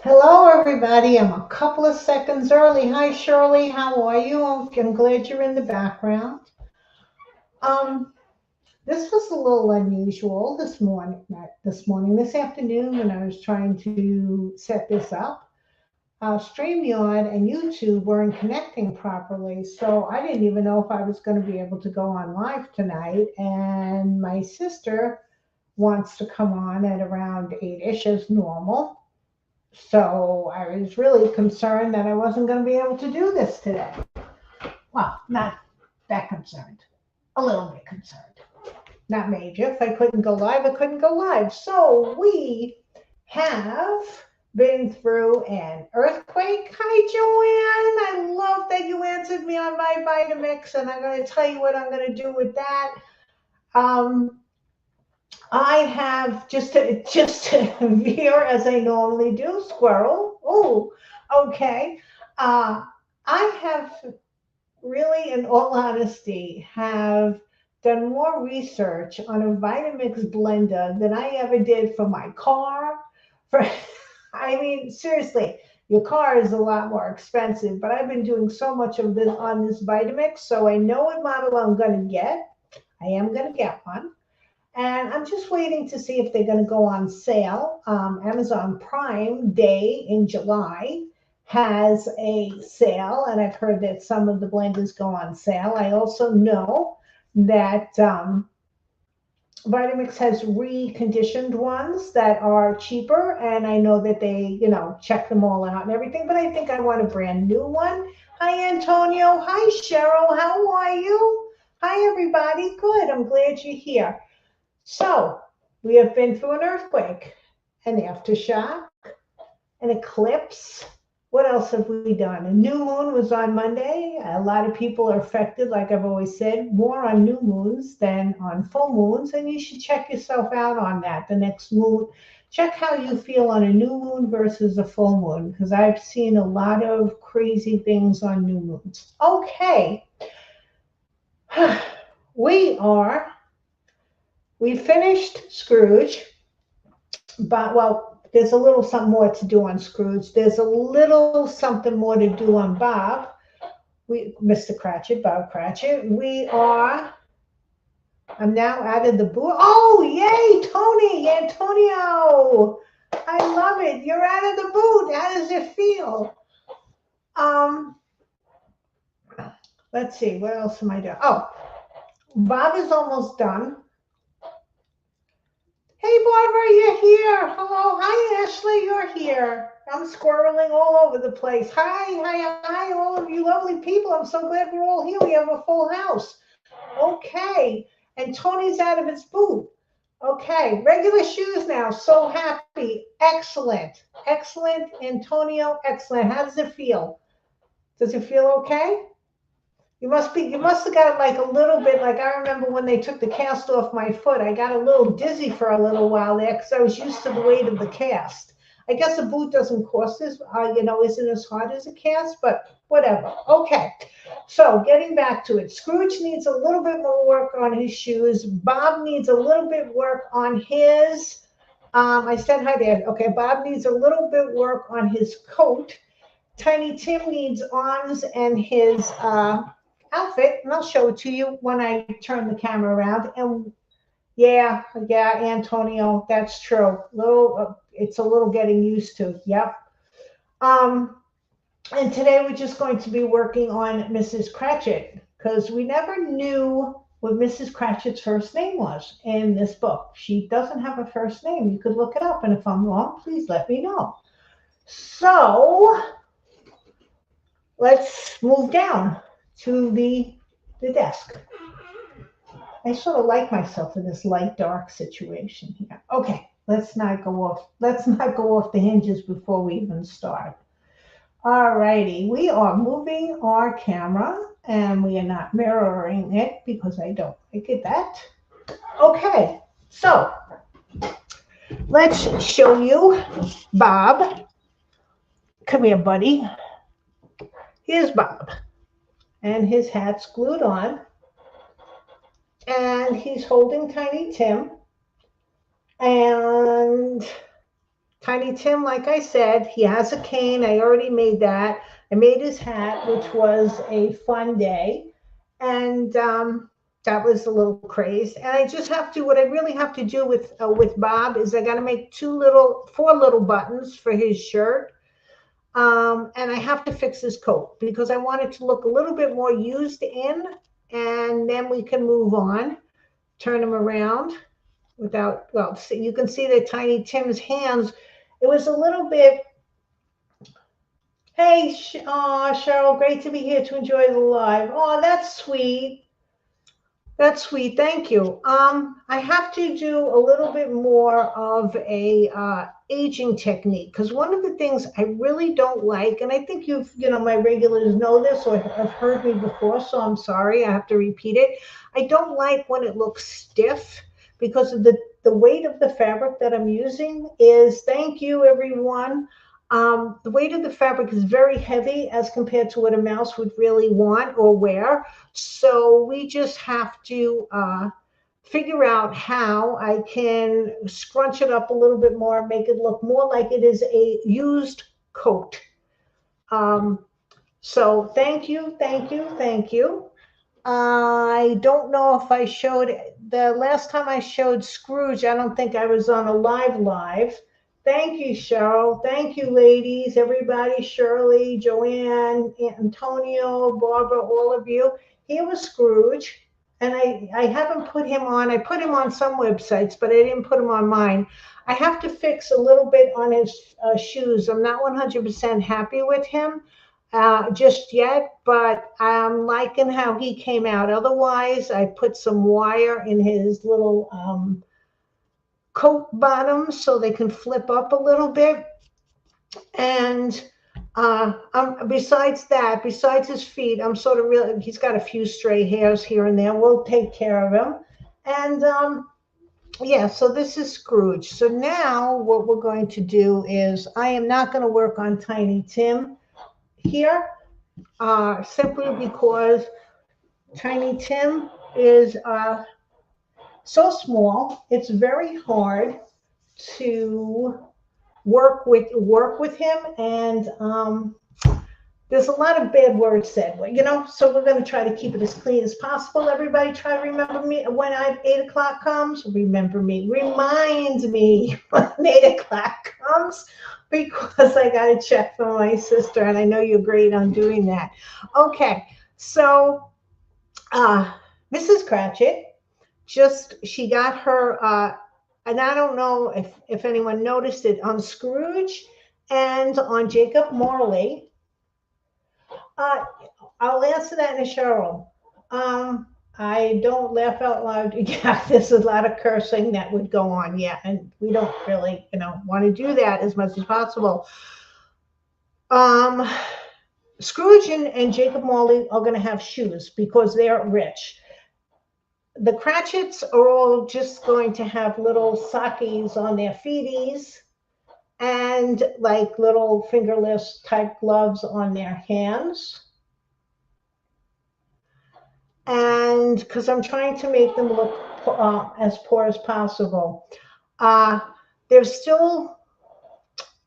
Hello, everybody. I'm a couple of seconds early. Hi, Shirley. How are you? I'm glad you're in the background. Um, this was a little unusual this morning, not this morning, this afternoon when I was trying to set this up. StreamYard and YouTube weren't connecting properly, so I didn't even know if I was going to be able to go on live tonight. And my sister wants to come on at around 8-ish as normal. So I was really concerned that I wasn't going to be able to do this today. Well, not that concerned, a little bit concerned. Not major. If I couldn't go live, I couldn't go live. So we have been through an earthquake. Hi, Joanne. I love that you answered me on my Vitamix, and I'm going to tell you what I'm going to do with that. Um, I have just to veer as I normally do. Squirrel. Oh, okay. Uh, I have really, in all honesty, have done more research on a Vitamix blender than I ever did for my car. For, I mean, seriously, your car is a lot more expensive, but I've been doing so much of this on this Vitamix, so I know what model I'm going to get. I am going to get one. And I'm just waiting to see if they're going to go on sale. Amazon Prime Day in July has a sale, and I've heard that some of the blenders go on sale. I also know that Vitamix has reconditioned ones that are cheaper, and I know that they check them all out and everything, but I think I want a brand new one. Hi, Antonio. Hi, Cheryl. How are you? Hi, everybody. Good. I'm glad you're here. So, we have been through an earthquake, an aftershock, an eclipse. What else have we done? A new moon was on Monday. A lot of people are affected, like I've always said, more on new moons than on full moons. And you should check yourself out on that. The next moon, check how you feel on a new moon versus a full moon, because I've seen a lot of crazy things on new moons. Okay, we are we finished Scrooge, but well, there's a little something more to do on Scrooge. There's a little something more to do on Bob. Mr. Cratchit, Bob Cratchit. I'm now out of the boot. Oh, yay, Tony, Antonio. I love it. You're out of the boot. How does it feel? Um, let's see, what else am I doing? Oh, Bob is almost done. Hey, Barbara, you're here. Hello. Hi, Ashley, you're here. I'm squirreling all over the place. Hi, all of you lovely people. I'm so glad we're all here. We have a full house. Okay. And Tony's out of his boot. Okay. Regular shoes now. So happy. Excellent. Excellent. Antonio, excellent. How does it feel? Does it feel okay? You must have got like a little bit, like I remember when they took the cast off my foot, I got a little dizzy for a little while there because I was used to the weight of the cast. I guess a boot doesn't cost isn't as hard as a cast, but whatever. Okay. So getting back to it, Scrooge needs a little bit more work on his shoes. Bob needs a little bit work on his, I said hi there. Okay. Bob needs a little bit work on his coat. Tiny Tim needs arms and his, outfit, and I'll show it to you when I turn the camera around. And yeah, Antonio, that's true. It's a little getting used to. Yep. Um, and today we're just going to be working on Mrs. Cratchit because we never knew what Mrs. Cratchit's first name was in this book. She doesn't have a first name. You could look it up, and if I'm wrong, please let me know. So let's move down to the desk. I sort of like myself in this light dark situation here. Okay, let's not go off. Let's not go off the hinges before we even start. All righty, we are moving our camera and we are not mirroring it because I don't like it that. Okay, so let's show you Bob. Come here, buddy. Here's Bob. And his hat's glued on. And he's holding Tiny Tim. And Tiny Tim, like I said, he has a cane. I already made that. I made his hat, which was a fun day. And that was a little crazy. And I just have to, what I really have to do with Bob is I got to make four little buttons for his shirt. And I have to fix his coat because I want it to look a little bit more used in. And then we can move on, turn him around without, well, see, you can see that Tiny Tim's hands, it was a little bit, hey, Cheryl, great to be here to enjoy the live. Oh, that's sweet. That's sweet. Thank you. I have to do a little bit more of a aging technique because one of the things I really don't like, and I think my regulars know this or have heard me before, so I'm sorry, I have to repeat it. I don't like when it looks stiff because of the weight of the fabric that I'm using is, thank you, everyone. The weight of the fabric is very heavy as compared to what a mouse would really want or wear. So we just have to figure out how I can scrunch it up a little bit more, make it look more like it is a used coat. So thank you, thank you, thank you. I don't know if I showed, the last time I showed Scrooge, I don't think I was on a live. Thank you, Cheryl. Thank you, ladies, everybody, Shirley, Joanne, Antonio, Barbara, all of you. Here was Scrooge, and I haven't put him on. I put him on some websites, but I didn't put him on mine. I have to fix a little bit on his shoes. I'm not 100% happy with him just yet, but I'm liking how he came out. Otherwise, I put some wire in his little coat bottoms so they can flip up a little bit. And besides that, besides his feet, I'm sort of really, he's got a few stray hairs here and there. We'll take care of him. And yeah, so this is Scrooge. So now what we're going to do is I am not going to work on Tiny Tim here. Simply because Tiny Tim is so small, it's very hard to work with him, and there's a lot of bad words said. So we're going to try to keep it as clean as possible. Everybody, try to remember me when 8 o'clock comes. Remember me, remind me when 8 o'clock comes. Because I got to check for my sister, and I know you're great on doing that. Okay, so Mrs. Cratchit, she got her, and I don't know if anyone noticed it, on Scrooge and on Jacob Marley. I'll answer that in a Cheryl. I don't laugh out loud. Yeah, there's a lot of cursing that would go on. Yeah, and we don't really, want to do that as much as possible. Scrooge and Jacob Marley are going to have shoes because they're rich. The Cratchits are all just going to have little sockies on their feeties and like little fingerless type gloves on their hands. And because I'm trying to make them look as poor as possible. There's still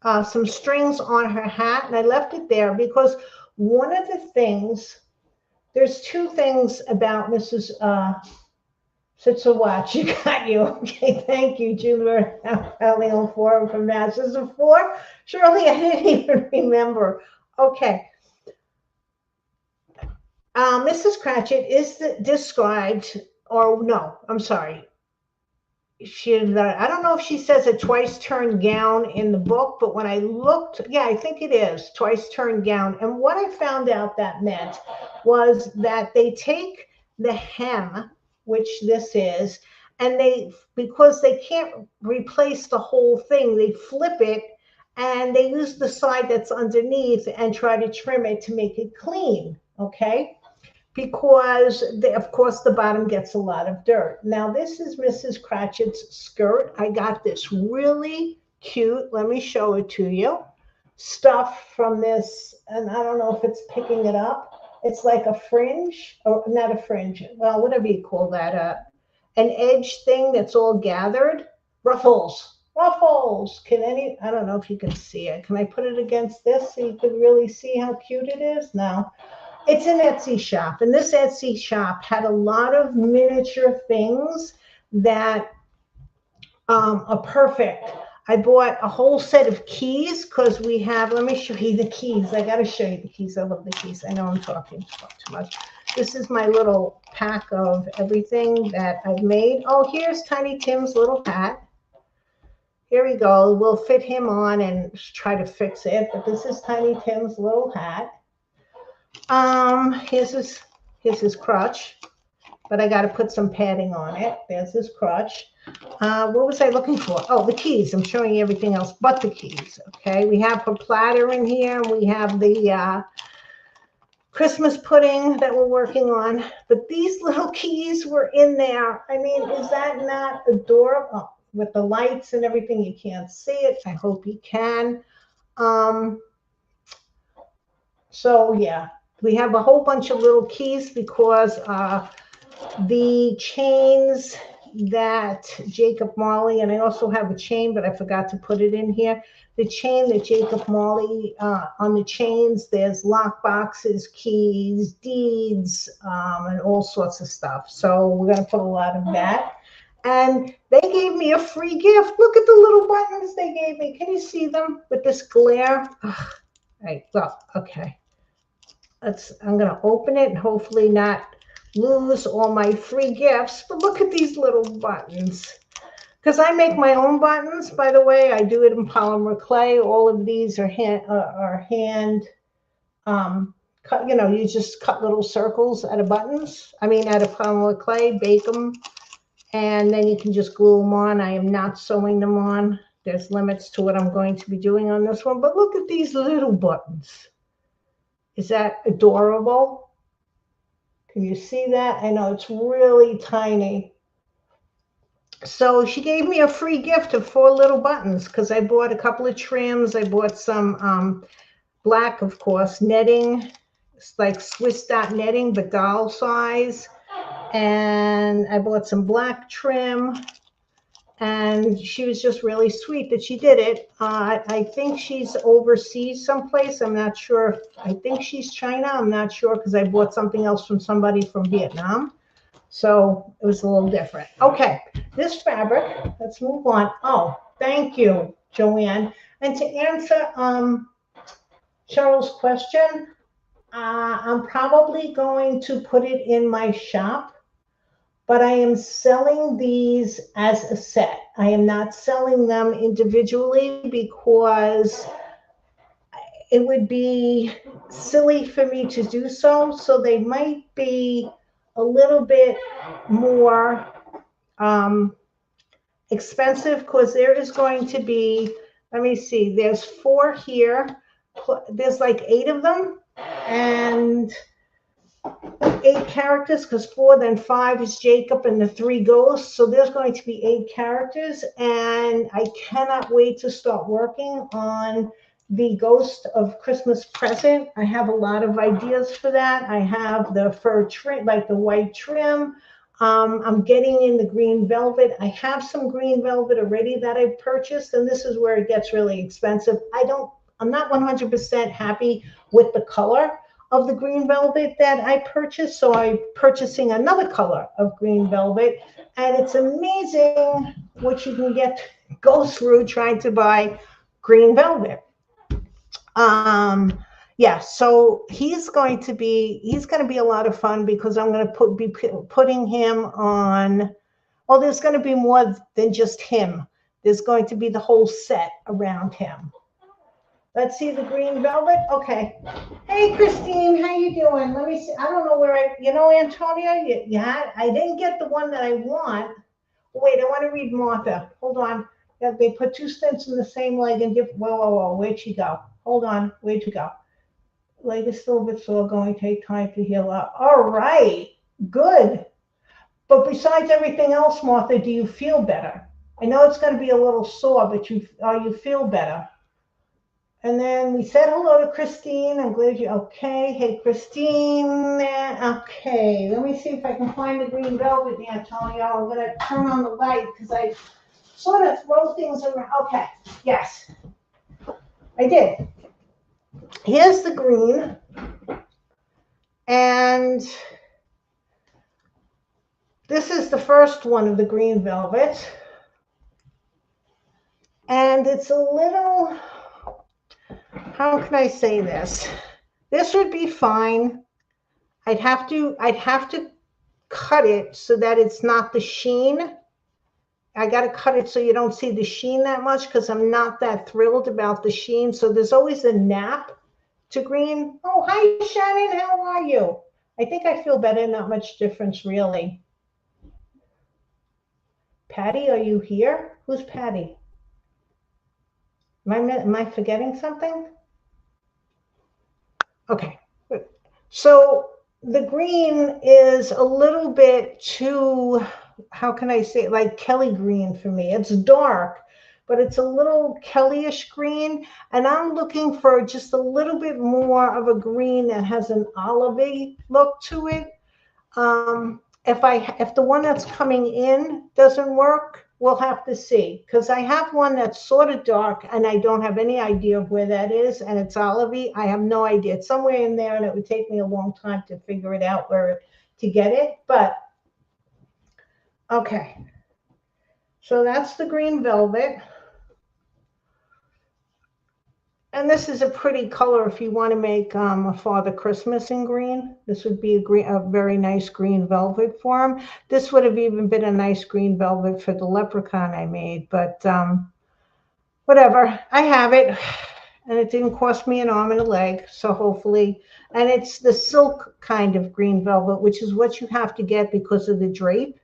some strings on her hat, and I left it there because one of the things, there's two things about Mrs. Watch. You got you. Okay, thank you, Julia Leon Forum from Masters of Four. Surely I didn't even remember. Okay. Mrs. Cratchit is described, or no, I'm sorry. I don't know if she says a twice turned gown in the book, but when I looked, yeah, I think it is twice turned gown. And what I found out that meant was that they take the hem, which this is, and because they can't replace the whole thing, they flip it and they use the side that's underneath and try to trim it to make it clean, okay? Because, of course, the bottom gets a lot of dirt. Now, this is Mrs. Cratchit's skirt. I got this really cute, let me show it to you, stuff from this, and I don't know if it's picking it up. It's like a fringe, or not a fringe, well, whatever you call that, an edge thing that's all gathered. Ruffles. Ruffles. I don't know if you can see it. Can I put it against this so you could really see how cute it is? No. It's an Etsy shop, and this Etsy shop had a lot of miniature things that are perfect. I bought a whole set of keys because we have, let me show you the keys. I got to show you the keys. I love the keys. I know I'm talking too much. This is my little pack of everything that I've made. Oh, here's Tiny Tim's little hat. Here we go. We'll fit him on and try to fix it. But this is Tiny Tim's little hat. Here's his crutch, but I got to put some padding on it. There's his crutch. What was I looking for? Oh, the keys. I'm showing you everything else but the keys. Okay, we have a platter in here. We have the Christmas pudding that we're working on. But these little keys were in there. I mean, is that not adorable? Oh, with the lights and everything, you can't see it. I hope you can. So yeah, we have a whole bunch of little keys because the chains that Jacob Marley, and I also have a chain, but I forgot to put it in here. The chain that Jacob Marley, on the chains, there's lock boxes, keys, deeds, and all sorts of stuff. So we're going to put a lot of that. And they gave me a free gift. Look at the little buttons they gave me. Can you see them with this glare? Ugh. Right, well, okay. I'm going to open it and hopefully not lose all my free gifts. But look at these little buttons. Because I make my own buttons, by the way. I do it in polymer clay. All of these are hand cut. You know, you just cut little circles out of buttons. I mean, out of polymer clay, bake them, and then you can just glue them on. I am not sewing them on. There's limits to what I'm going to be doing on this one. But look at these little buttons. Is that adorable? Can you see that? I know it's really tiny. So she gave me a free gift of 4 little buttons because I bought a couple of trims. I bought some black, of course, netting. It's like Swiss dot netting, but doll size. And I bought some black trim. And she was just really sweet that she did it. I think she's overseas someplace. I'm not sure. I think she's China. I'm not sure because I bought something else from somebody from Vietnam. So it was a little different. Okay, this fabric, let's move on. Oh, thank you, Joanne. And to answer Cheryl's question, I'm probably going to put it in my shop. But I am selling these as a set. I am not selling them individually because it would be silly for me to do so. So they might be a little bit more expensive because there is going to be, let me see, there's 4 here. There's like 8 of them. And 8 characters because 4, then 5 is Jacob and the 3 ghosts. So there's going to be 8 characters. And I cannot wait to start working on the Ghost of Christmas Present. I have a lot of ideas for that. I have the fur trim, like the white trim. I'm getting in the green velvet. I have some green velvet already that I've purchased. And this is where it gets really expensive. I'm not 100% happy with the color of the green velvet that I purchased. So I'm purchasing another color of green velvet. And it's amazing what you can go through trying to buy green velvet. Yeah, so he's going to be a lot of fun because I'm going to be putting him on. Well, there's going to be more than just him. There's going to be the whole set around him. Let's see the green velvet. Okay. Hey, Christine, how you doing? Let me see. I don't know where Antonia, I didn't get the one that I want. Wait, I want to read Martha. Hold on. Yeah, they put 2 stents in the same leg and different. Whoa. Where'd she go? Hold on. Where'd she go? Leg is still a bit sore, going to take time to heal up. All right. Good. But besides everything else, Martha, do you feel better? I know it's going to be a little sore, but you feel better. And then we said hello to Christine. I'm glad you're okay. Hey, Christine. Okay, let me see if I can find the green velvet, Antonio. I'm going to turn on the light because sort of throw things around. Okay, yes, I did. Here's the green, and this is the first one of the green velvet. And it's a little, how can I say this? This would be fine. I'd have to cut it so that it's not the sheen. I got to cut it so you don't see the sheen that much because I'm not that thrilled about the sheen. So there's always a nap to green. Oh, hi, Shannon. How are you? I think I feel better. Not much difference, really. Patty, are you here? Who's Patty? Am I forgetting something? Okay. So the green is a little bit too, how can I say it, like Kelly green for me. It's dark, but it's a little Kellyish green. And I'm looking for just a little bit more of a green that has an olivey look to it. If the one that's coming in doesn't work, we'll have to see. Because I have one that's sort of dark and I don't have any idea of where that is, and it's olivey. I have no idea. It's somewhere in there, and it would take me a long time to figure it out where to get it. But okay. So that's the green velvet. And this is a pretty color if you want to make a Father Christmas in green. This would be a very nice green velvet for him. This would have even been a nice green velvet for the leprechaun I made, but whatever. I have it, and it didn't cost me an arm and a leg, so hopefully. And it's the silk kind of green velvet, which is what you have to get because of the drape.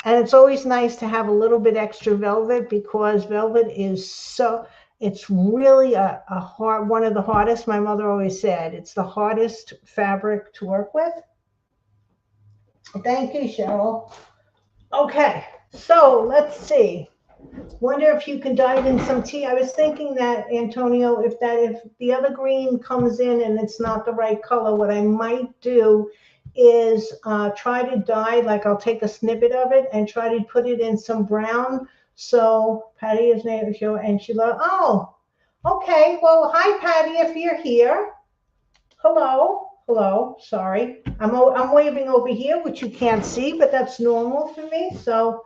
And it's always nice to have a little bit extra velvet because velvet is so... It's really a hard, one of the hardest. My mother always said it's the hardest fabric to work with. Thank you, Cheryl. Okay, so let's see. Wonder if you can dive in some tea. I was thinking that, Antonio, if the other green comes in and it's not the right color, what I might do is try to dye, like I'll take a snippet of it and try to put it in some brown. So Patty is named show, and she loves. Oh, okay. Well, hi Patty, if you're here. Hello, hello. Sorry, I'm waving over here, which you can't see, but that's normal for me. So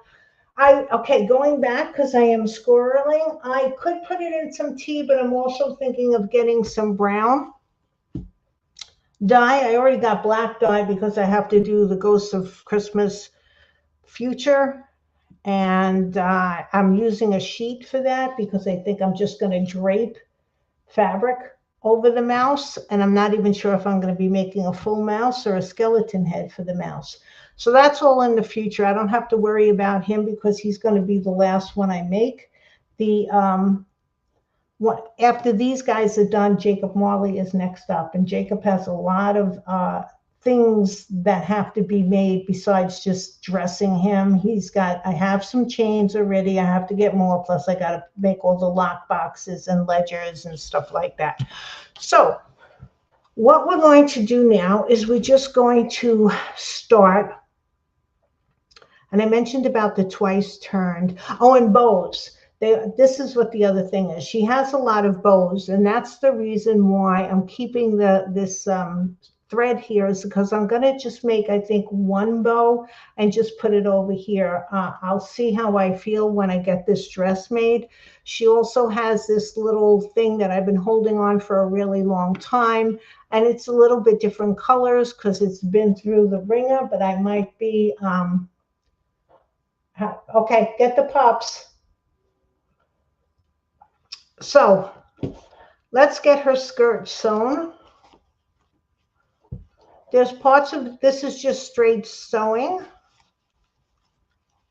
okay, going back because I am squirreling. I could put it in some tea, but I'm also thinking of getting some brown dye. I already got black dye because I have to do the Ghosts of Christmas Future. And I'm using a sheet for that because I think I'm just going to drape fabric over the mouse. And I'm not even sure if I'm going to be making a full mouse or a skeleton head for the mouse. So that's all in the future. I don't have to worry about him because he's going to be the last one I make. After these guys are done, Jacob Marley is next up. And Jacob has a lot of things that have to be made besides just dressing him. I have some chains already. I have to get more. Plus I got to make all the lock boxes and ledgers and stuff like that. So what we're going to do now is we're just going to start. And I mentioned about the twice turned. Oh, and bows. This is what the other thing is. She has a lot of bows, and that's the reason why I'm keeping this thread here, is because I'm going to just make, I think, one bow and just put it over here. I'll see how I feel when I get this dress made. She also has this little thing that I've been holding on for a really long time, and it's a little bit different colors because it's been through the ringer, but I might be, okay, get the pups. So let's get her skirt sewn. There's parts of this is just straight sewing,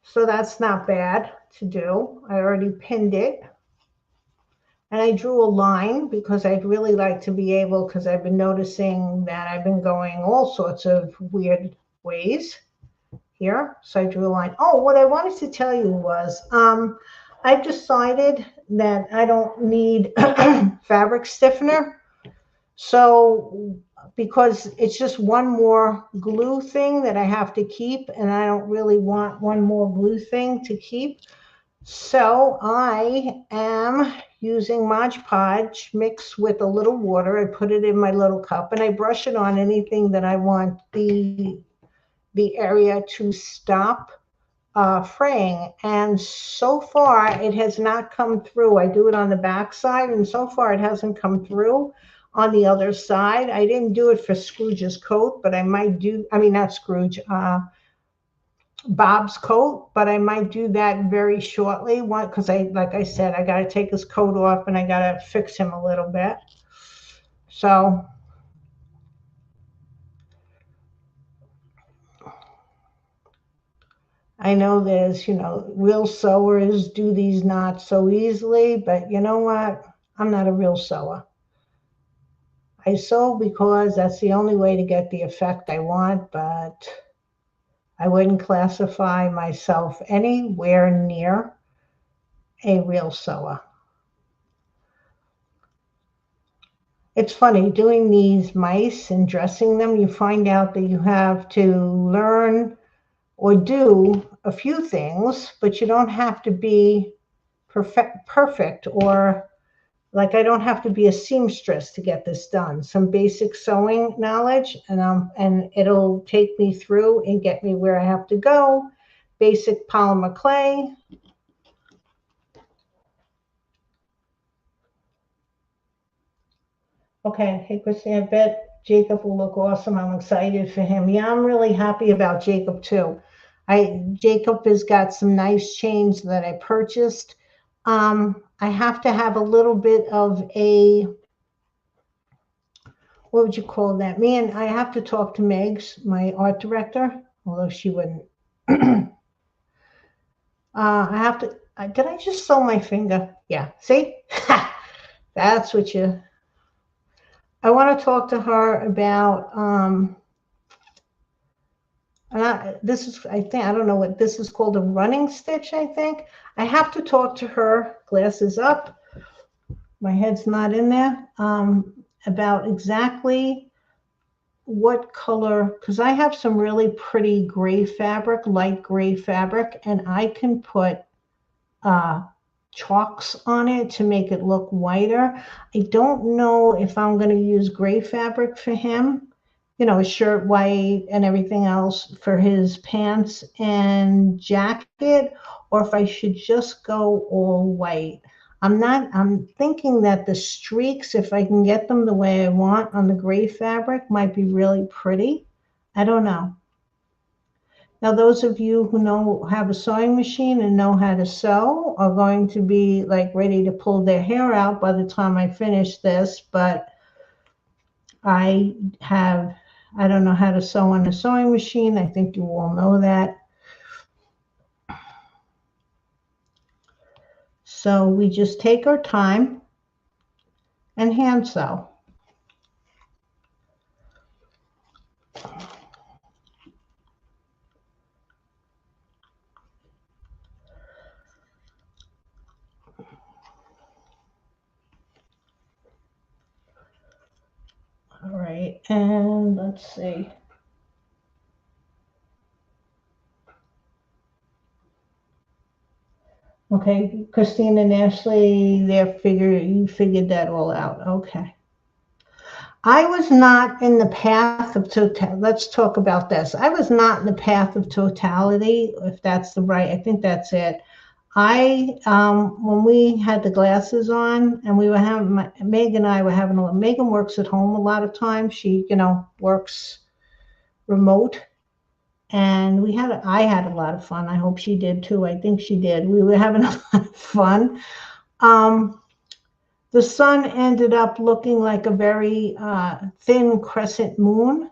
so that's not bad to do. I already pinned it, and I drew a line because I'd really like to be able, because I've been noticing that I've been going all sorts of weird ways here. So I drew a line. Oh, what I wanted to tell you was I've decided that I don't need fabric stiffener. So because it's just one more glue thing that I have to keep, and I don't really want one more glue thing to keep. So I am using Mod Podge mixed with a little water. I put it in my little cup and I brush it on anything that I want the area to stop fraying. And so far, it has not come through. I do it on the back side, and so far it hasn't come through on the other side. I didn't do it for Scrooge's coat, but I might do, I mean, not Scrooge, Bob's coat, but I might do that very shortly. One, because like I said, I got to take his coat off and I got to fix him a little bit. So I know there's, real sewers do these not so easily, but you know what? I'm not a real sewer. I sew because that's the only way to get the effect I want, but I wouldn't classify myself anywhere near a real sewer. It's funny doing these mice and dressing them, you find out that you have to learn or do a few things, but you don't have to be perfect or like I don't have to be a seamstress to get this done. Some basic sewing knowledge, and it'll take me through and get me where I have to go. Basic polymer clay. Okay, hey Christine, I bet Jacob will look awesome. I'm excited for him. Yeah, I'm really happy about Jacob too. Jacob has got some nice chains that I purchased. I have to have a little bit of a, what would you call that? Man, I have to talk to Megs, my art director, although she wouldn't. I have to, did I just sew my finger? Yeah, see? That's what you, I want to talk to her about, this is, I think, I don't know what this is called, a running stitch, I think. I have to talk to her, glasses up, my head's not in there, about exactly what color, because I have some really pretty gray fabric, light gray fabric, and I can put uh, chalks on it to make it look whiter. I don't know if I'm going to use gray fabric for him, his shirt white and everything else for his pants and jacket, or if I should just go all white. I'm thinking that the streaks, if I can get them the way I want on the gray fabric, might be really pretty. I don't know. Now, those of you who have a sewing machine and know how to sew are going to be like ready to pull their hair out by the time I finish this, but I don't know how to sew on a sewing machine. I think you all know that. So we just take our time and hand sew. All right, and let's see. Okay, Christine and Ashley, you figured that all out. Okay. I was not in the path of total. Let's talk about this. I was not in the path of totality, if that's the right. I think that's it. When we had the glasses on, and we were having Megan and I were having a. Megan works at home a lot of times. She, works remote, and I had a lot of fun. I hope she did too. I think she did. We were having a lot of fun. The sun ended up looking like a very thin crescent moon.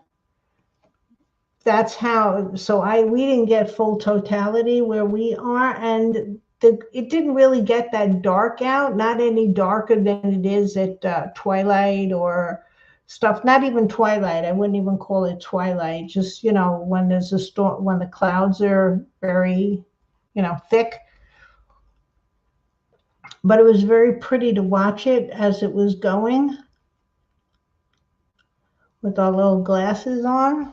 That's how, so we didn't get full totality where we are, and it didn't really get that dark out, not any darker than it is at twilight or stuff, not even twilight. I wouldn't even call it twilight, just, when there's a storm, when the clouds are very, thick. But it was very pretty to watch it as it was going with our little glasses on.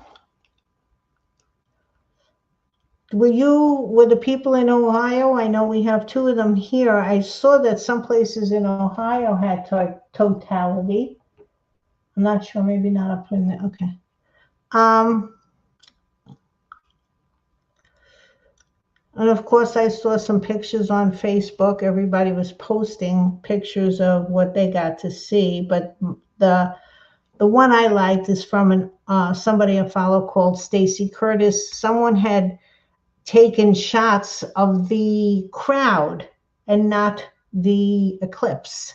were the people in Ohio? I know we have two of them here. I saw that some places in Ohio had totality. I'm not sure, maybe not up in there. Okay. Um, and of course, I saw some pictures on Facebook. Everybody was posting pictures of what they got to see. But the one I liked is from somebody I follow called Stacy Curtis. Someone had taken shots of the crowd and not the eclipse.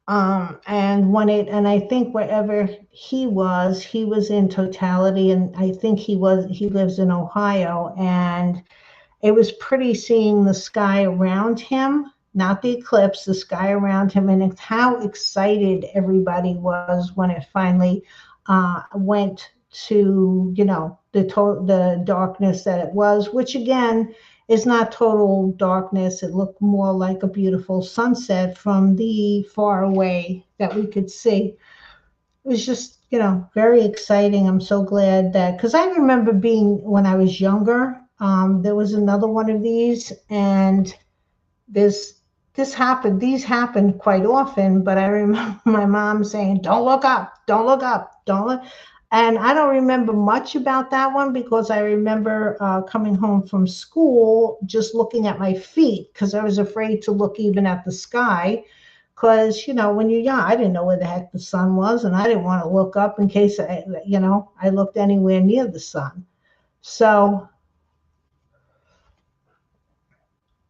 And I think wherever he was in totality, and I think he lives in Ohio, and it was pretty seeing the sky around him, not the eclipse, the sky around him, and it's how excited everybody was when it finally went to, the darkness that it was, which again is not total darkness. It looked more like a beautiful sunset from the far away that we could see. It was just, very exciting. I'm so glad that, because I remember when I was younger, there was another one of these, and this these happened quite often, but I remember my mom saying, don't look up, don't look up, don't look. And I don't remember much about that one because I remember coming home from school just looking at my feet because I was afraid to look even at the sky. Because, when you're young, I didn't know where the heck the sun was, and I didn't want to look up in case I looked anywhere near the sun. So,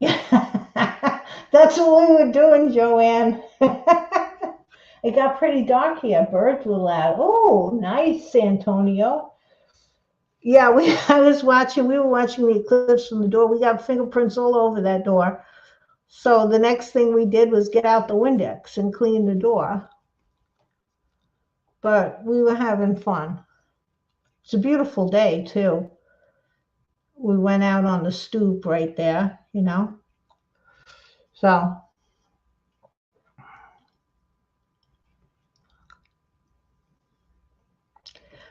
yeah, that's what we were doing, Joanne. It got pretty dark here. Birds were loud. Oh, nice, Antonio. Yeah, we were watching the eclipse from the door. We got fingerprints all over that door. So the next thing we did was get out the Windex and clean the door. But we were having fun. It's a beautiful day, too. We went out on the stoop right there, So,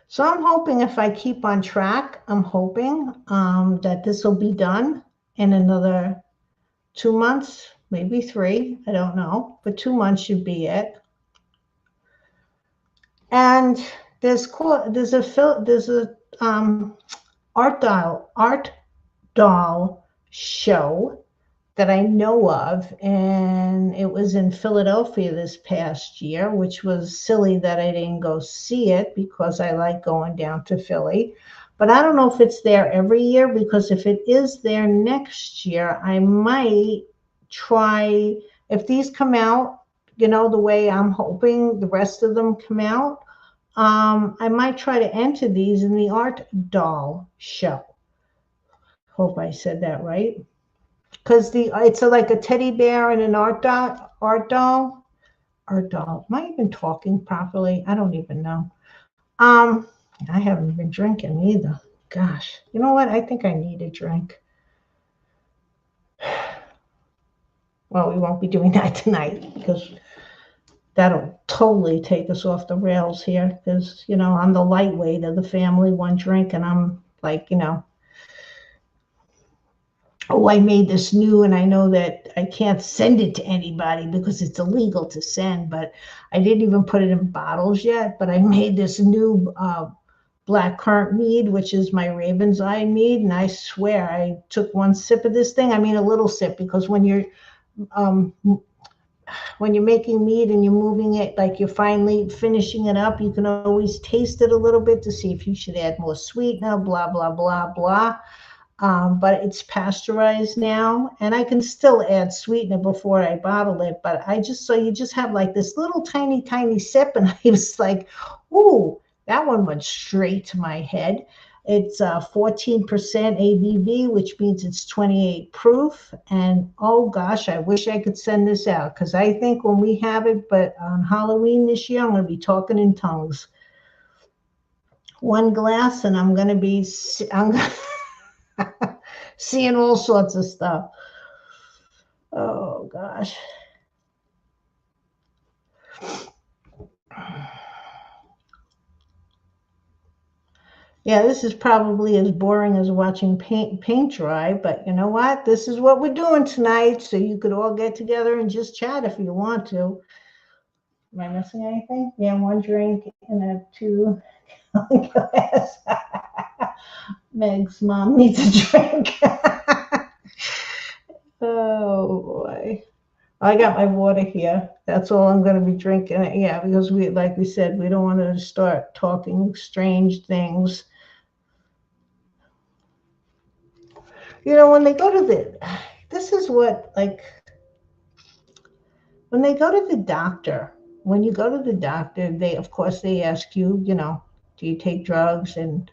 so I'm hoping if I keep on track, I'm hoping that this will be done in another 2 months, maybe 3. I don't know, but 2 months should be it. And there's a art doll show that I know of, and it was in Philadelphia this past year, which was silly that I didn't go see it because I like going down to Philly. But I don't know if it's there every year, because if it is there next year, I might try, if these come out, the way I'm hoping the rest of them come out, I might try to enter these in the art doll show. Hope I said that right. Because it's like a teddy bear and an art doll. Am I even talking properly? I don't even know. Um, I haven't been drinking either. Gosh, you know what? I think I need a drink. Well, we won't be doing that tonight because that'll totally take us off the rails here. Because I'm the lightweight of the family, one drink, and I'm like, oh, I made this new, and I know that I can't send it to anybody because it's illegal to send, but I didn't even put it in bottles yet. But I made this new black currant mead, which is my Raven's Eye mead. And I swear I took one sip of this thing. I mean, a little sip, because um, when you're making mead and you're moving it, like you're finally finishing it up, you can always taste it a little bit to see if you should add more sweetener, blah, blah, blah, blah. But it's pasteurized now, and I can still add sweetener before I bottle it. But you just have like this little tiny, tiny sip, and I was like, ooh, that one went straight to my head. It's 14% ABV, which means it's 28 proof. And oh gosh, I wish I could send this out, because I think when we have it, but on Halloween this year, I'm going to be talking in tongues. One glass, and I'm going to be, seeing all sorts of stuff. Oh gosh. Yeah, this is probably as boring as watching paint dry, but you know what? This is what we're doing tonight, so you could all get together and just chat if you want to. Am I missing anything? Yeah, one drink and a two glass. Meg's mom needs a drink. Oh boy. I got my water here. That's all I'm going to be drinking. Yeah, because we, like we said, we don't want to start talking strange things. You know, when they go to this is what, like, when they go to the doctor, when you go to the doctor, they, of course, they ask you, do you take drugs and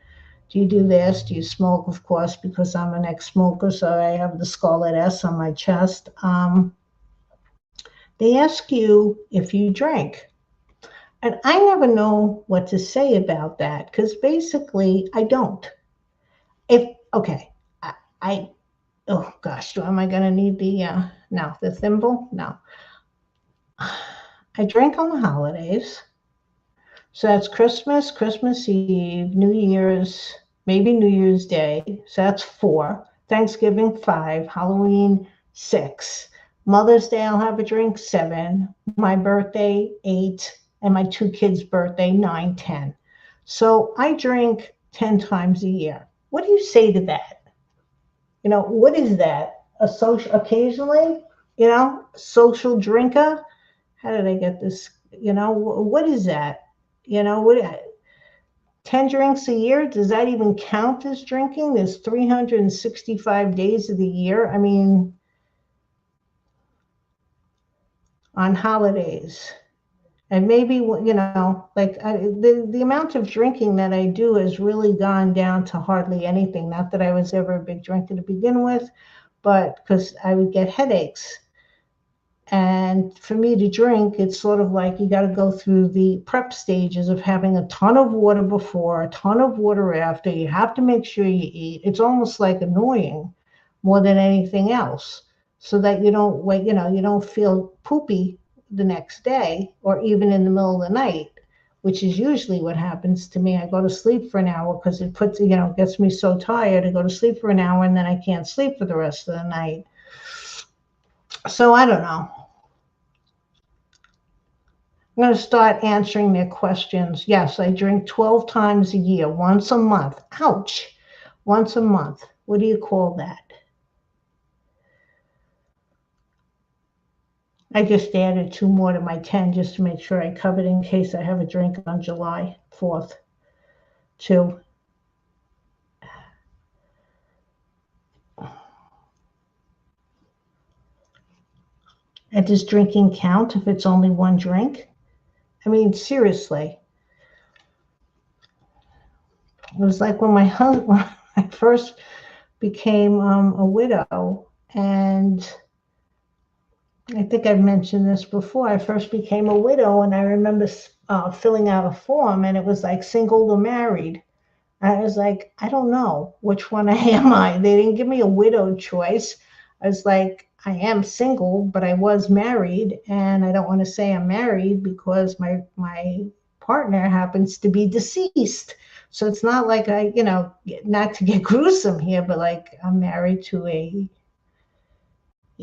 do you do this? Do you smoke? Of course, because I'm an ex-smoker, so I have the scarlet S on my chest. They ask you if you drink. And I never know what to say about that because basically I don't. Okay, I oh gosh, am I going to need no, the thimble? No. I drink on the holidays. So that's Christmas, Christmas Eve, New Year's, maybe New Year's Day. So that's four. Thanksgiving, five. Halloween, six. Mother's Day, I'll have a drink, seven. My birthday, eight. And my two kids' birthday, nine, 10. So I drink 10 times a year. What do you say to that? What is that? A social, occasionally, social drinker? How did I get this? What is that? What 10 drinks a year? Does that even count as drinking? There's 365 days of the year. I mean, on holidays. And maybe, like the amount of drinking that I do has really gone down to hardly anything. Not that I was ever a big drinker to begin with, but because I would get headaches. And for me to drink, it's sort of like you got to go through the prep stages of having a ton of water before, a ton of water after. You have to make sure you eat. It's almost like annoying more than anything else, so that you don't wait, you don't feel poopy the next day or even in the middle of the night, which is usually what happens to me. I go to sleep for an hour because it puts, gets me so tired. I go to sleep for an hour and then I can't sleep for the rest of the night. So I don't know. I'm going to start answering their questions. Yes, I drink 12 times a year, once a month. Ouch. Once a month. What do you call that? I just added two more to my 10 just to make sure I covered in case I have a drink on July 4th. Two. And does drinking count if it's only one drink? I mean, seriously. It was like when when I first became a widow, and I think I've mentioned this before. I first became a widow, and I remember filling out a form, and it was like single or married. I was like, I don't know which one am I. They didn't give me a widow choice. I was like, I am single, but I was married, and I don't want to say I'm married because my partner happens to be deceased. So it's not like not to get gruesome here, but like I'm married to a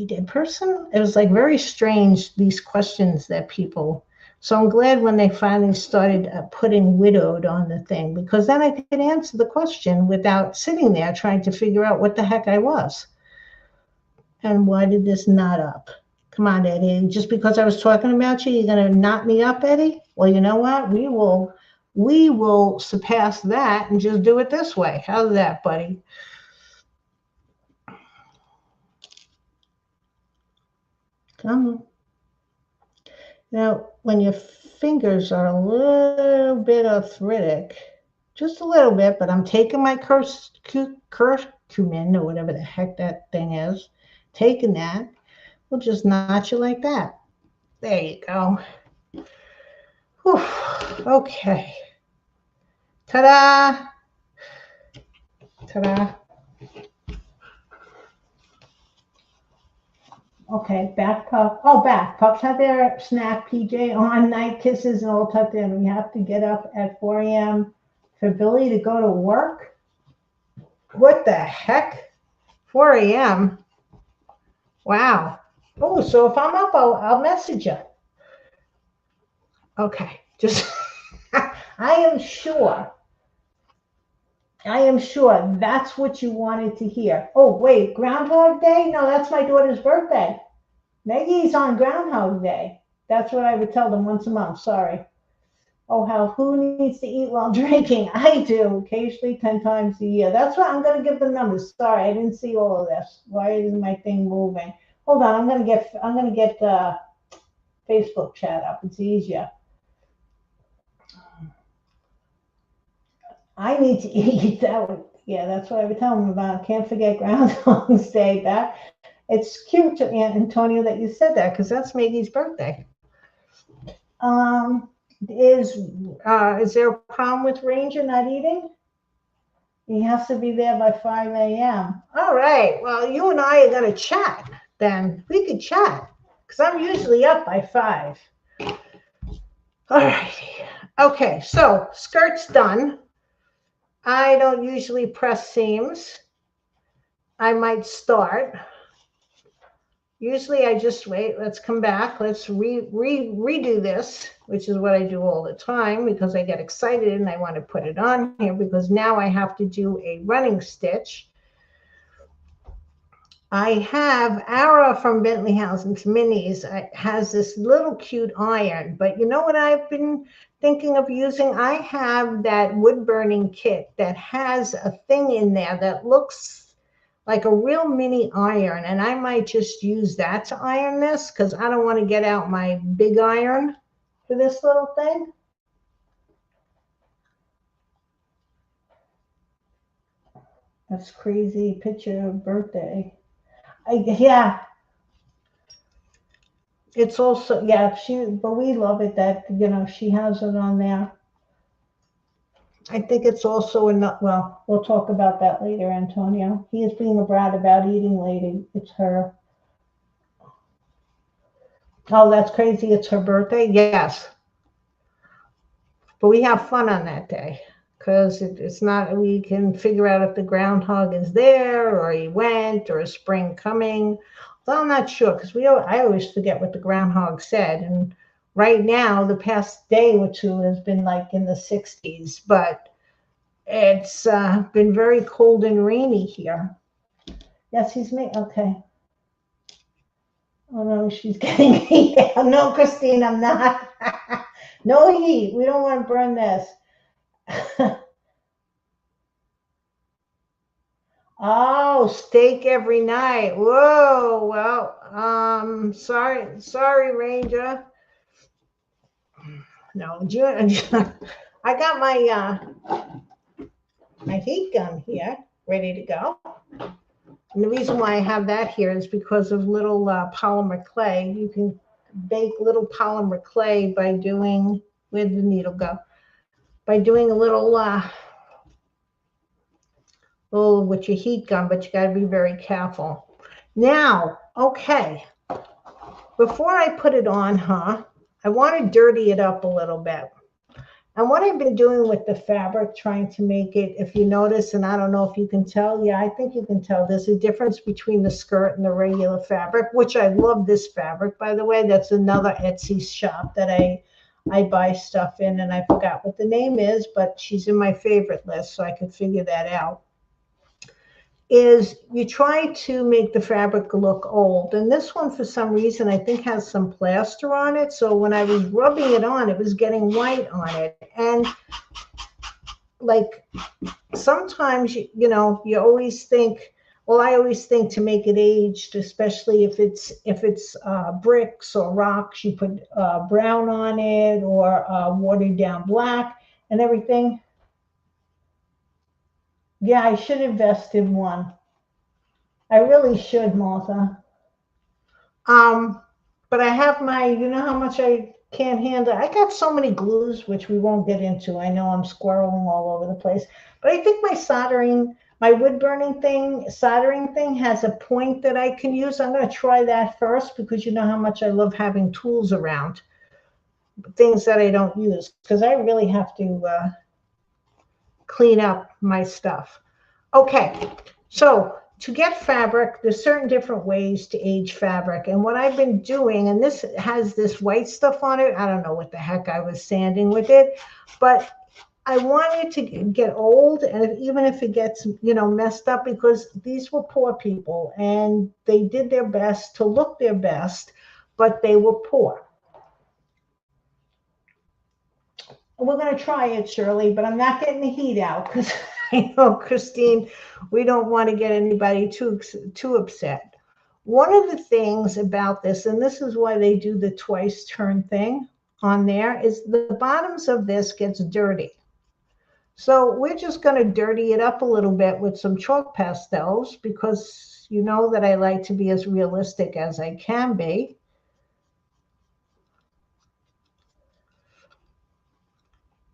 dead person. It was like very strange, these questions that people. So I'm glad when they finally started putting widowed on the thing, because then I could answer the question without sitting there trying to figure out what the heck I was. And why did this knot up? Come on, Eddie. Just because I was talking about you, you're going to knot me up, Eddie? Well, you know what? We will surpass that and just do it this way. How's that, buddy? Come on. Now, when your fingers are a little bit arthritic, just a little bit, but I'm taking my curcumin or whatever the heck that thing is, taking that, we'll just notch you like that. There you go. Whew. Okay. Ta-da! Ta-da! Okay, back pup. Oh, back. Pups have their snack PJ on, night kisses and all tucked in. We have to get up at 4 a.m. for Billy to go to work? What the heck? 4 a.m. Wow. Oh, so if I'm up, I'll message you. Okay. Just, I am sure that's what you wanted to hear. Oh, wait, Groundhog Day? No, that's my daughter's birthday. Maggie's on Groundhog Day. That's what I would tell them once a month. Sorry. Oh, hell, who needs to eat while drinking? I do, occasionally 10 times a year. That's what I'm going to give the numbers. Sorry, I didn't see all of this. Why isn't my thing moving? Hold on, I'm going to get Facebook chat up. It's easier. I need to eat that. Yeah, that's what I would tell them about. Can't forget Groundhog's Day. That it's cute, Antonio, that you said that because that's Maggie's birthday. Is there a problem with Ranger not eating? He has to be there by 5 a.m. All right. Well, you and I are going to chat then. We could chat because I'm usually up by 5. All right. Okay. So skirt's done. I don't usually press seams. I might start. Usually I just wait. Let's come back. Let's redo this, which is what I do all the time because I get excited and I want to put it on here because now I have to do a running stitch. I have Ara from Bentley Housen's Minis. It has this little cute iron, but you know what I've been thinking of using? I have that wood burning kit that has a thing in there that looks like a real mini iron, and I might just use that to iron this because I don't want to get out my big iron for this little thing. That's crazy picture of birthday. Yeah. It's also, yeah, but we love it that, she has it on there. I think it's also enough. Well, we'll talk about that later, Antonio. He is being a brat about eating late. It's her. Oh, that's crazy. It's her birthday? Yes. But we have fun on that day because it's not, we can figure out if the groundhog is there or he went or is spring coming. Well, I'm not sure because I always forget what the groundhog said. And right now, the past day or two has been like in the 60s, but it's been very cold and rainy here. Yes, he's me. Okay. Oh no, she's getting heat. No, Christine, I'm not. No heat. We don't want to burn this. Oh, steak every night. Whoa. Well, sorry, Ranger. No, I got my heat gun here, ready to go. And the reason why I have that here is because of little polymer clay. You can bake little polymer clay by doing, where'd the needle go? By doing a little with your heat gun, but you got to be very careful. Now, okay, before I put it on, I want to dirty it up a little bit. And what I've been doing with the fabric, trying to make it, if you notice, and I don't know if you can tell, yeah, I think you can tell, there's a difference between the skirt and the regular fabric, which I love this fabric, by the way. That's another Etsy shop that I buy stuff in, and I forgot what the name is, but she's in my favorite list, so I could figure that out. Is you try to make the fabric look old. And this one, for some reason, I think has some plaster on it. So when I was rubbing it on, it was getting white on it. And like sometimes, you always think, well, I always think to make it aged, especially if it's bricks or rocks, you put brown on it or watered down black and everything. Yeah, I should invest in one. I really should, Martha. But I have you know how much I can't handle. I got so many glues, which we won't get into. I know I'm squirreling all over the place. But I think my wood burning soldering thing has a point that I can use. I'm going to try that first because you know how much I love having tools around. Things that I don't use because I really have to clean up my stuff. Okay, so to get fabric, there's certain different ways to age fabric. And what I've been doing, and this has this white stuff on it. I don't know what the heck I was sanding with it, but I want it to get old, and even if it gets, messed up, because these were poor people and they did their best to look their best, but they were poor. We're going to try it, Shirley, but I'm not getting the heat out because I know, Christine, we don't want to get anybody too upset. One of the things about this, and this is why they do the twice turn thing on there, is the bottoms of this gets dirty. So we're just going to dirty it up a little bit with some chalk pastels, because you know that I like to be as realistic as I can be.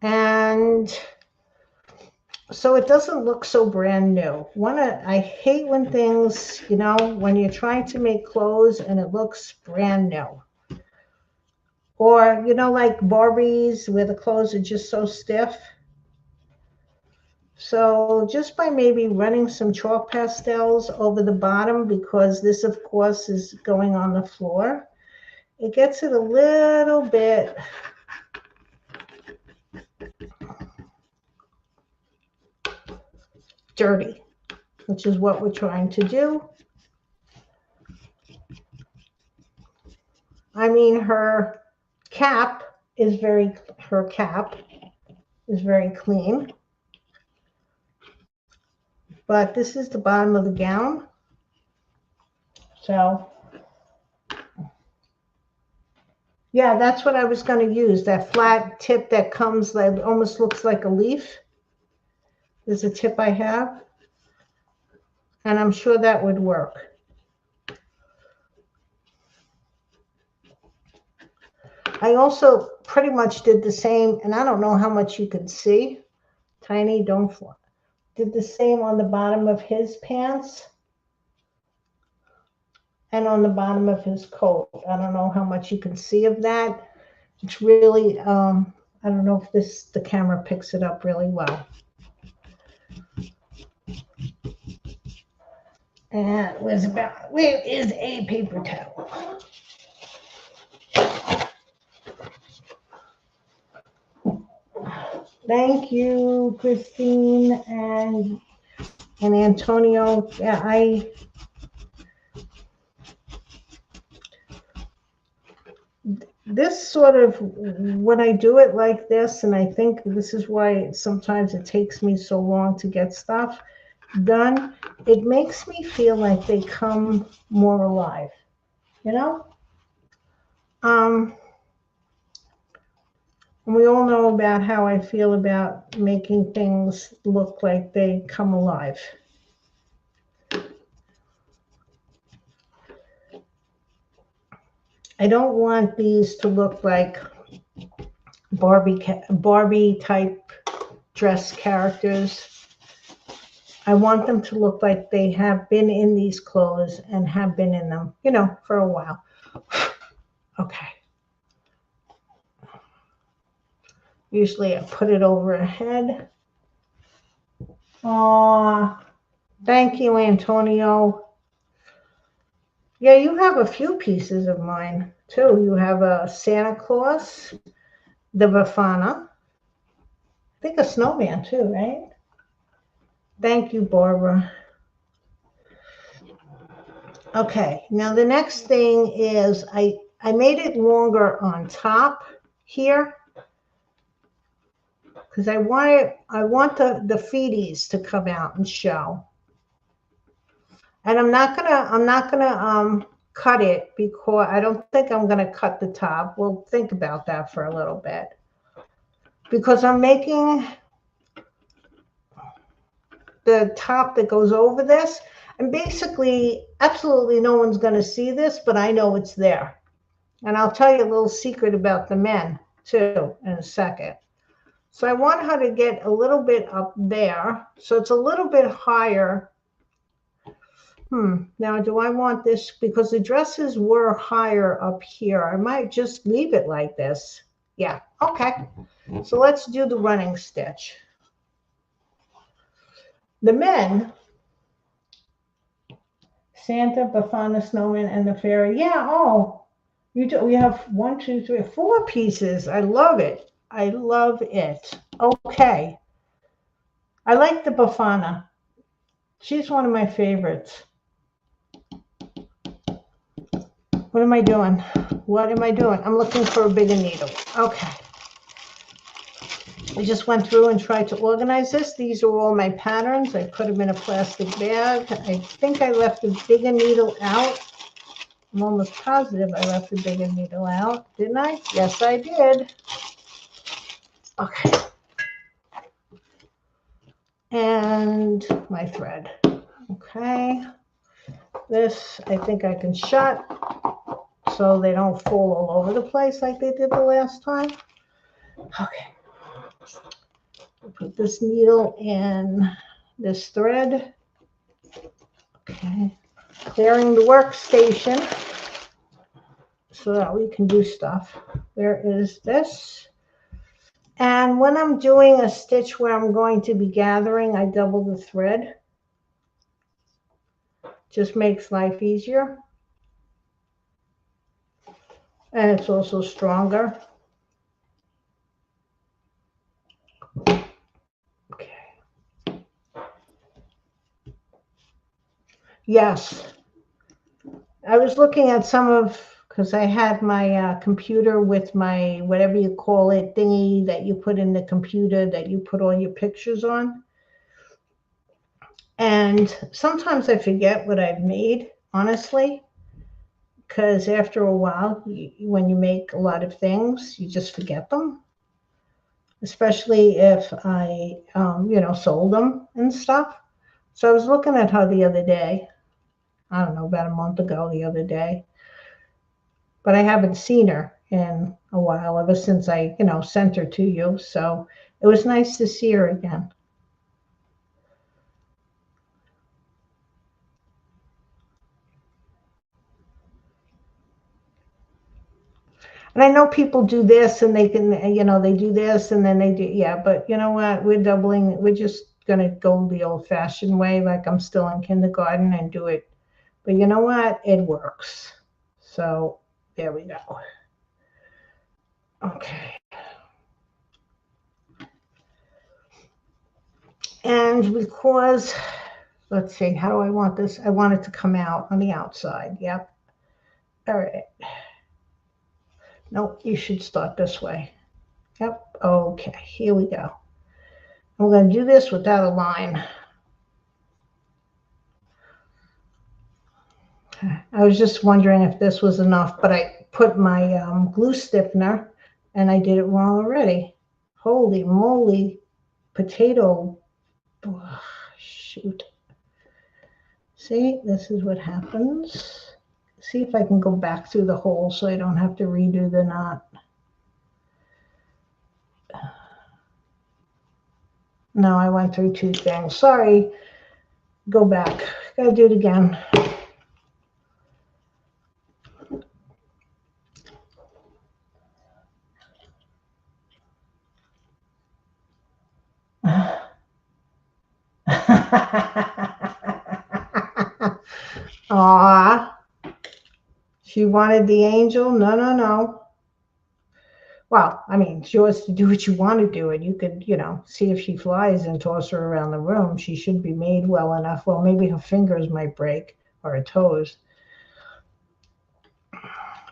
And so it doesn't look so brand new. I hate when things, when you're trying to make clothes and it looks brand new. Or, like Barbies where the clothes are just so stiff. So just by maybe running some chalk pastels over the bottom, because this, of course, is going on the floor, it gets it a little bit dirty, which is what we're trying to do. I mean, her cap is very clean. But this is the bottom of the gown. So, yeah, that's what I was going to use, that flat tip that comes, that almost looks like a leaf. There's a tip I have, and I'm sure that would work. I also pretty much did the same, and I don't know how much you can see. Tiny, don't fly. Did the same on the bottom of his pants and on the bottom of his coat. I don't know how much you can see of that. It's really, I don't know if the camera picks it up really well. And where is a paper towel? Thank you, Christine and Antonio. Yeah, this sort of, when I do it like this, and I think this is why sometimes it takes me so long to get stuff done, it makes me feel like they come more alive, And we all know about how I feel about making things look like they come alive. I don't want these to look like Barbie type dress characters. I want them to look like they have been in these clothes and have been in them, for a while. Okay. Usually I put it over her head. Aw, thank you, Antonio. Yeah, you have a few pieces of mine, too. You have a Santa Claus, the Befana. I think a snowman, too, right? Thank you, Barbara. Okay, now the next thing is I made it longer on top here, because I want the feeties to come out and show. And I'm not gonna cut it, because I don't think I'm gonna cut the top. We'll think about that for a little bit, because I'm making the top that goes over this, and basically absolutely no one's gonna see this, but I know it's there. And I'll tell you a little secret about the men too in a second. So I want her to get a little bit up there, so it's a little bit higher. Now, do I want this? Because the dresses were higher up here. I might just leave it like this. Yeah, okay. So let's do the running stitch. The men, Santa, Befana, Snowman, and the fairy. Yeah, oh, you do. We have 1, 2, 3, 4 pieces. I love it. I love it. Okay. I like the Befana. She's one of my favorites. What am I doing? What am I doing? I'm looking for a bigger needle. Okay. I just went through and tried to organize this. These are all my patterns. I put them in a plastic bag. I think I left a bigger needle out. I'm almost positive I left a bigger needle out. Didn't I? Yes, I did. Okay. And my thread. Okay. This, I think I can shut so they don't fall all over the place like they did the last time. Okay. Put this needle in this thread. Okay. Clearing the workstation so that we can do stuff. There is this. And when I'm doing a stitch where I'm going to be gathering, I double the thread. Just makes life easier. And it's also stronger. Okay. Yes. I was looking at some of, because I had my computer with my, whatever you call it, thingy that you put in the computer that you put all your pictures on. And sometimes I forget what I've made, honestly, because after a while, when you make a lot of things, you just forget them, especially if I, sold them and stuff. So I was looking at her the other day, I don't know, about a month ago the other day, but I haven't seen her in a while, ever since I, sent her to you. So it was nice to see her again. And I know people do this and they can, they do this and then they do, yeah, but you know what? We're just going to go the old fashioned way, like I'm still in kindergarten, and do it. But you know what? It works. So there we go. Okay. And because, let's see, how do I want this? I want it to come out on the outside. Yep. All right. Nope, you should start this way. Yep. Okay, here we go. I'm going to do this without a line. I was just wondering if this was enough, but I put my glue stiffener and I did it wrong already. Holy moly, potato. Oh, shoot. See, this is what happens. See if I can go back through the hole so I don't have to redo the knot. No, I went through 2 things. Sorry. Go back. Gotta do it again. Aw. She wanted the angel? No, no, no. Well, I mean, it's yours to do what you want to do, and you could, see if she flies and toss her around the room. She should be made well enough. Well, maybe her fingers might break or her toes.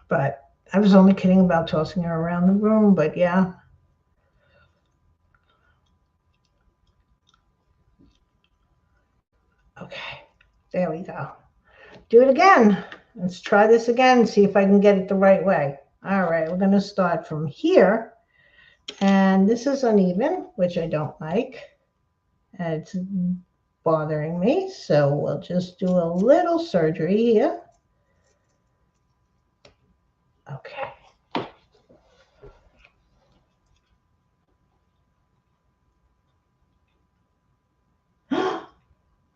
But I was only kidding about tossing her around the room, but yeah. Okay, there we go. Do it again. Let's try this again, see if I can get it the right way. All right, we're going to start from here. And this is uneven, which I don't like. And it's bothering me. So we'll just do a little surgery here. Okay.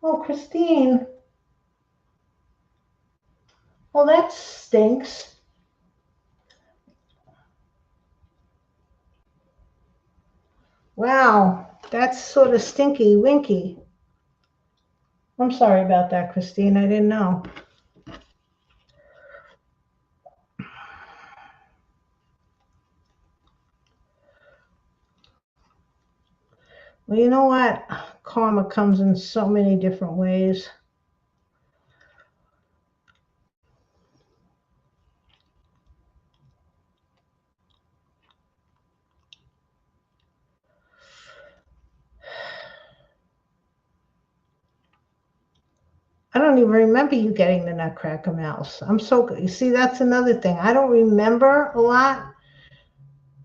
Oh, Christine. Well, that stinks. Wow, that's sort of stinky winky. I'm sorry about that, Christine. I didn't know. Well, you know what? Karma comes in so many different ways. I don't even remember you getting the Nutcracker Mouse. I'm so, you see, that's another thing. I don't remember a lot,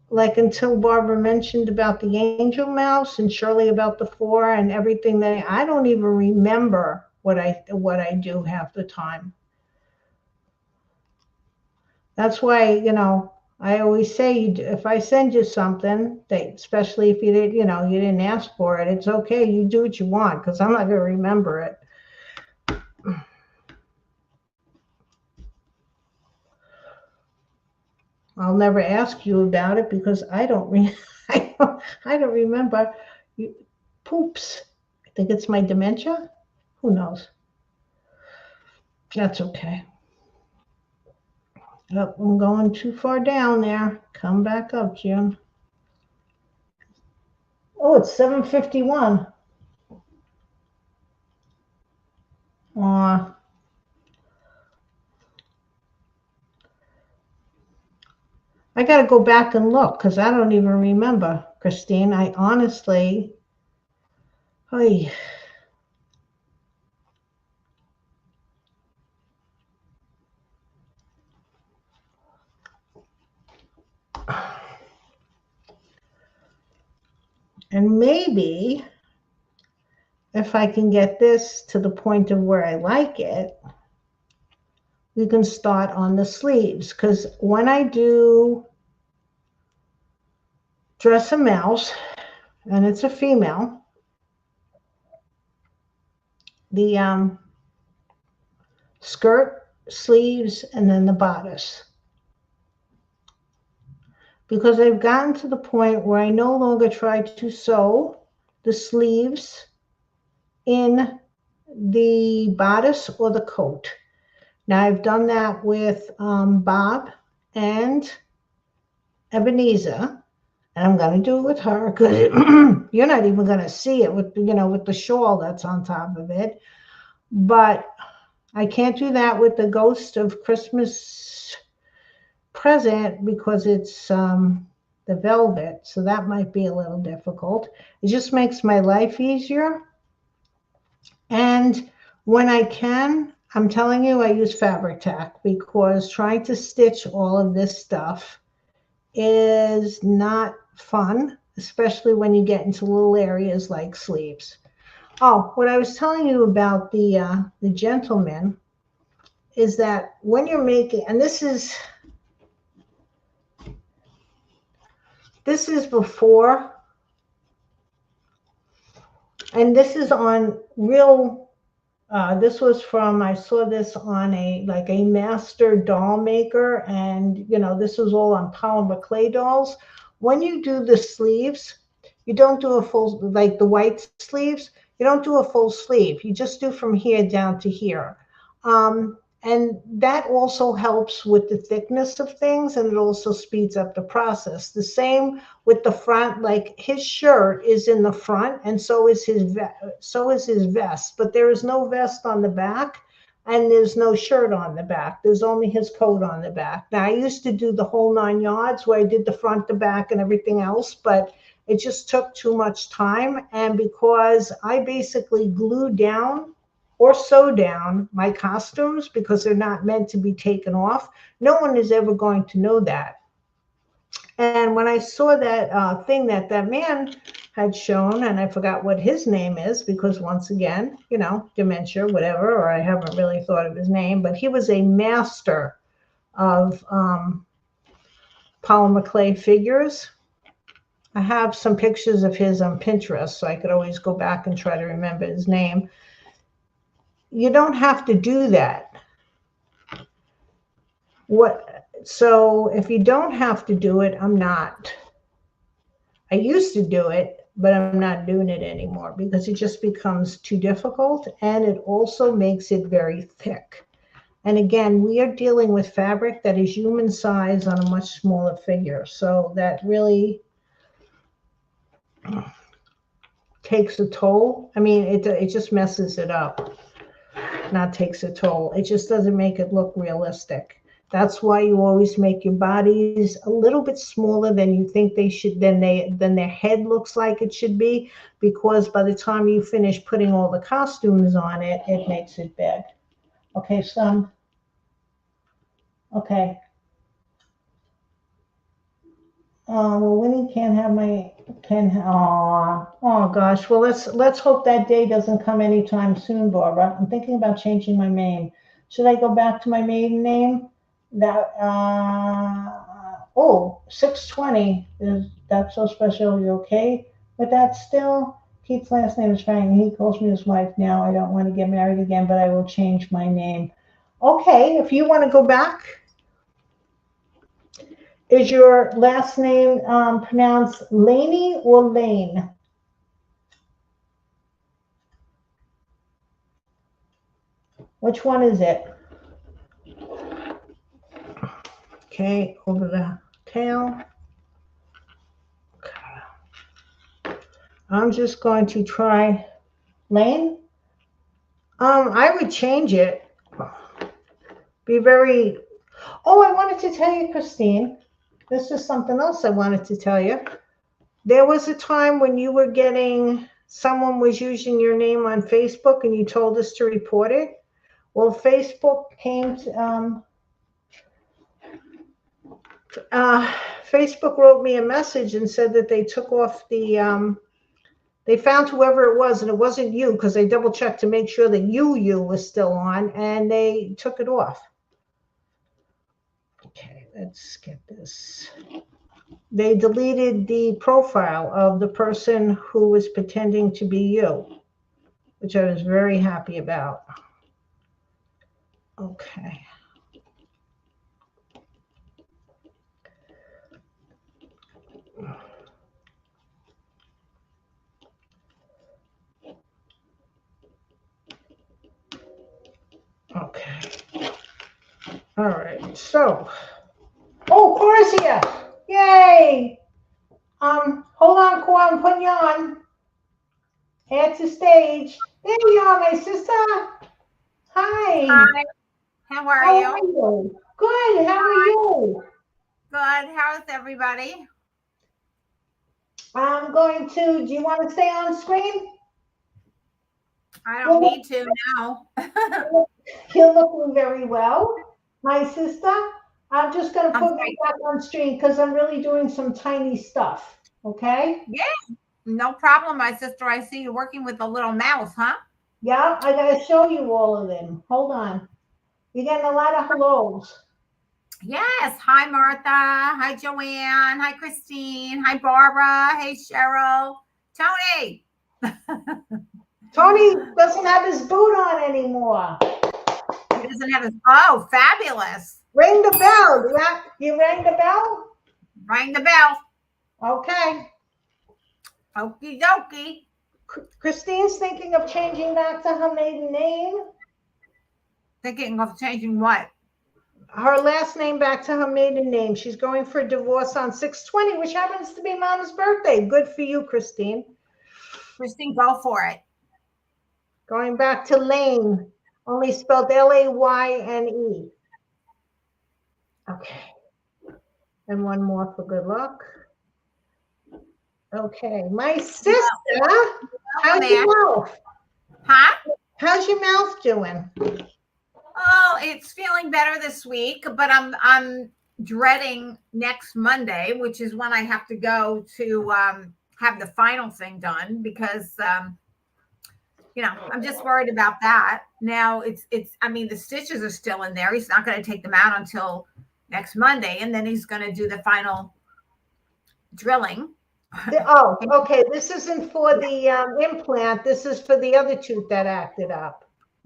like until Barbara mentioned about the Angel Mouse and Shirley about the four and everything that I don't even remember what I do half the time. That's why, I always say, if I send you something, especially if you didn't, you didn't ask for it, it's okay. You do what you want because I'm not going to remember it. I'll never ask you about it because I don't remember. You, poops. I think it's my dementia. Who knows? That's okay. Oh, I'm going too far down there. Come back up, Jim. Oh, it's 7:51. Aw, I got to go back and look because I don't even remember, Christine. I honestly, oy. And maybe if I can get this to the point of where I like it, we can start on the sleeves. Because when I do dress a mouse, and it's a female, the skirt, sleeves, and then the bodice. Because I've gotten to the point where I no longer try to sew the sleeves in the bodice or the coat. Now I've done that with Bob and Ebenezer, and I'm going to do it with her because you're not even going to see it with the shawl that's on top of it. But I can't do that with the Ghost of Christmas Present because it's the velvet, so that might be a little difficult. It just makes my life easier. And when I can, I'm telling you, I use fabric tack because trying to stitch all of this stuff is not fun, especially when you get into little areas like sleeves. Oh, what I was telling you about the gentleman is that when you're making, and this is before, and this is on real. This was from, I saw this on a master doll maker, and this was all on polymer clay dolls. When you do the sleeves, you don't do a full, like the white sleeves, you don't do a full sleeve. You just do from here down to here. And that also helps with the thickness of things, and it also speeds up the process. The same with the front, like his shirt is in the front, and so is his vest, but there is no vest on the back, and there's no shirt on the back. There's only his coat on the back. Now I used to do the whole 9 yards where I did the front, the back, and everything else, but it just took too much time. And because I basically glue down or sew down my costumes because they're not meant to be taken off, no one is ever going to know that. And when I saw that thing that man had shown, and I forgot what his name is because once again, dementia, whatever, or I haven't really thought of his name, but he was a master of polymer clay figures. I have some pictures of his on Pinterest, so I could always go back and try to remember his name. You don't have to do that. So if you don't have to do it, I'm not. I used to do it, but I'm not doing it anymore because it just becomes too difficult, and it also makes it very thick. And again, we are dealing with fabric that is human size on a much smaller figure. So that really takes a toll. I mean, it just messes it up. Not takes a toll. It just doesn't make it look realistic. That's why you always make your bodies a little bit smaller than you think they should, than their head looks like it should be, because by the time you finish putting all the costumes on it, it makes it big. Okay, son. Okay. Well, Winnie can't have my oh gosh. Well, let's hope that day doesn't come anytime soon, Barbara. I'm thinking about changing my name. Should I go back to my maiden name? That 620 is that's so special. You okay with that still? Keith's last name is Frank. He calls me his wife now. I don't want to get married again, but I will change my name. Okay, if you want to go back. Is your last name pronounced Laney or Lane? Which one is it? Okay, over the tail. Okay. I'm just going to try Lane. I would change it. Be very. Oh, I wanted to tell you, Christine. This is something else I wanted to tell you. There was a time when you were getting, someone was using your name on Facebook and you told us to report it. Well, Facebook came to, Facebook wrote me a message and said that they took off the, they found whoever it was, and it wasn't you, because they double checked to make sure that you was still on, and they took it off. Okay, let's get this. They deleted the profile of the person who was pretending to be you, which I was very happy about. Okay. Okay. All right. So, oh, Cora's here. Yay. Hold on, Cora. I'm putting you on. Add to stage. There you are, my sister. Hi. Hi. How are you? Good. How are you? Good. How's everybody? I'm going to. Do you want to stay on screen? I don't need to now. You're looking very well, my sister. I'm just going to put me back on screen because I'm really doing some tiny stuff. Okay? Yeah, no problem, my sister. I see you working with a little mouse, huh? Yeah, I got to show you all of them. Hold on. You're getting a lot of hellos. Yes. Hi, Martha. Hi, Joanne. Hi, Christine. Hi, Barbara. Hey, Cheryl. Tony. Tony doesn't have his boot on anymore. He doesn't have his. Oh, fabulous. Ring the bell. You rang the bell? Ring the bell. Okay. Okie dokie. Christine's thinking of changing back to her maiden name. Thinking of changing what? Her last name back to her maiden name. She's going for a divorce on 6/20, which happens to be Mama's birthday. Good for you, Christine. Christine, go for it. Going back to Lane, only spelled Layne. Okay. And one more for good luck. Okay. My sister, how's your mouth? Huh? How's your mouth doing? Oh, it's feeling better this week, but I'm dreading next Monday, which is when I have to go to have the final thing done because I'm just worried about that. Now I mean the stitches are still in there. He's not going to take them out until next Monday, and then he's going to do the final drilling. Oh, okay. This isn't for the implant. This is for the other tooth that acted up.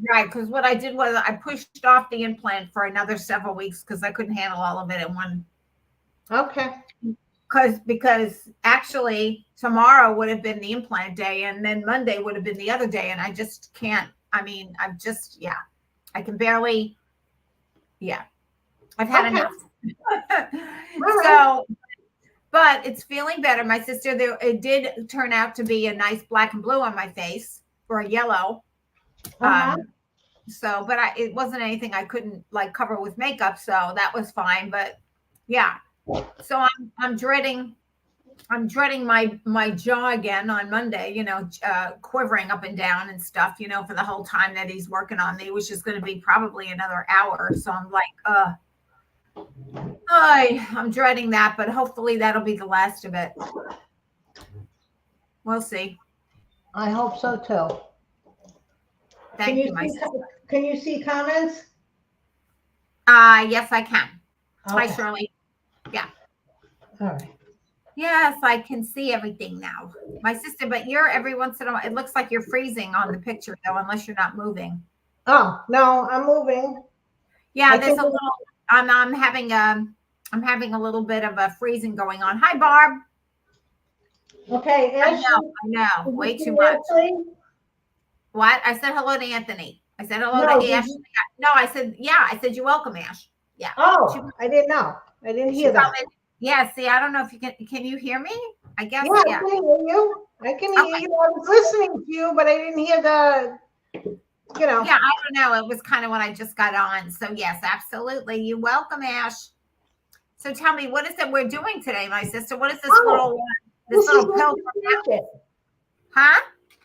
Right, because what I did was I pushed off the implant for another several weeks because I couldn't handle all of it in one. Okay. because actually tomorrow would have been the implant day, and then Monday would have been the other day, and I just can't. I mean, I can barely. Yeah, I've had Okay. enough. All right. So, but it's feeling better. My sister, there, it did turn out to be a nice black and blue on my face, or a yellow. Uh-huh. So, but it wasn't anything I couldn't like cover with makeup, so that was fine. But yeah, so I'm dreading my jaw again on Monday, quivering up and down and stuff, for the whole time that he's working on me, which is going to be probably another hour. So I'm like, I'm dreading that, but hopefully that'll be the last of it. We'll see. I hope so too. Thank you, my sister. Can you see comments? Yes, I can. Okay. Hi, Shirley. Yeah. All right. Yes, I can see everything now. My sister, but you're every once in a while, it looks like you're freezing on the picture though, unless you're not moving. Oh, no, I'm moving. Yeah, there's a little, I'm having a little bit of a freezing going on. Hi, Barb. Okay, I Ashley. know, way too much. What? I said hello to Anthony. I said hello to Ash. No, I said, yeah, I said you're welcome, Ash. Yeah. Oh, I didn't know. I didn't hear that. Yeah, see, I don't know if you can you hear me? I guess, yeah. I can hear you. I can hear you. I was listening to you, but I didn't hear the, Yeah, I don't know. It was kind of when I just got on. So yes, absolutely. You're welcome, Ash. So tell me, what is it we're doing today, my sister? What is this little pill? Huh?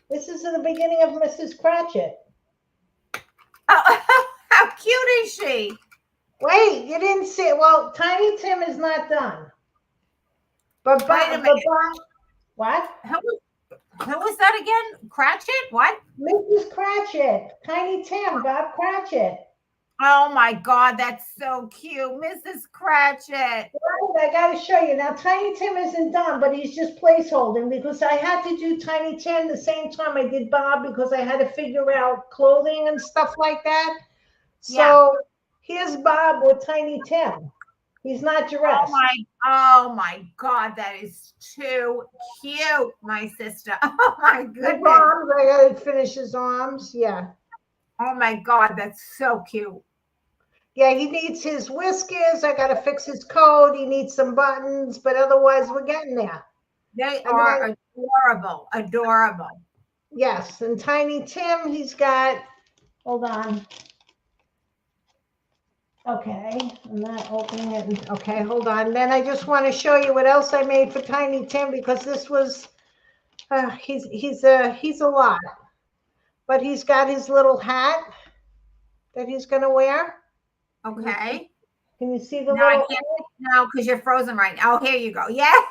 This is the beginning of Mrs. Cratchit. Oh, how cute is she? Wait, you didn't see it. Well, Tiny Tim is not done. But wait a minute. What? Who was that again? Cratchit? What? Mrs. Cratchit. Tiny Tim, Bob Cratchit. Oh my God, that's so cute. Mrs. Cratchit. Right, I got to show you. Now, Tiny Tim isn't done, but he's just placeholding because I had to do Tiny Tim the same time I did Bob because I had to figure out clothing and stuff like that. So here's Bob with Tiny Tim. He's not dressed. Oh my God, that is too cute, my sister. Oh my goodness. His arms, I got to finish his arms. Yeah. Oh my God, that's so cute. Yeah, he needs his whiskers. I got to fix his coat. He needs some buttons, but otherwise we're getting there. They are adorable, adorable. Yes, and Tiny Tim, he's got, hold on. Okay, I'm not opening it. Okay, hold on. Then I just want to show you what else I made for Tiny Tim because this was, he's a lot. But he's got his little hat that he's going to wear. Okay. Can you see the little? I can't now because you're frozen right now. Oh, here you go. Yes,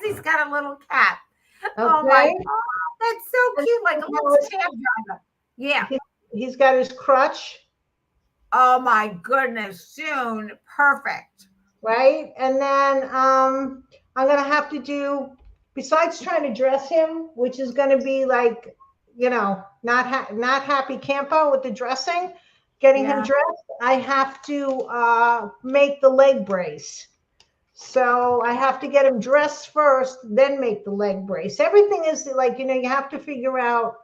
he's got a little cap. Okay. Oh my God, that's so cute, like a little cab driver. Yeah. He's got his crutch. Oh my goodness, soon. Perfect. Right. And then I'm going to have to do, besides trying to dress him, which is going to be like, not happy campo with the dressing, getting him dressed, I have to make the leg brace. So I have to get him dressed first, then make the leg brace. Everything is like, you have to figure out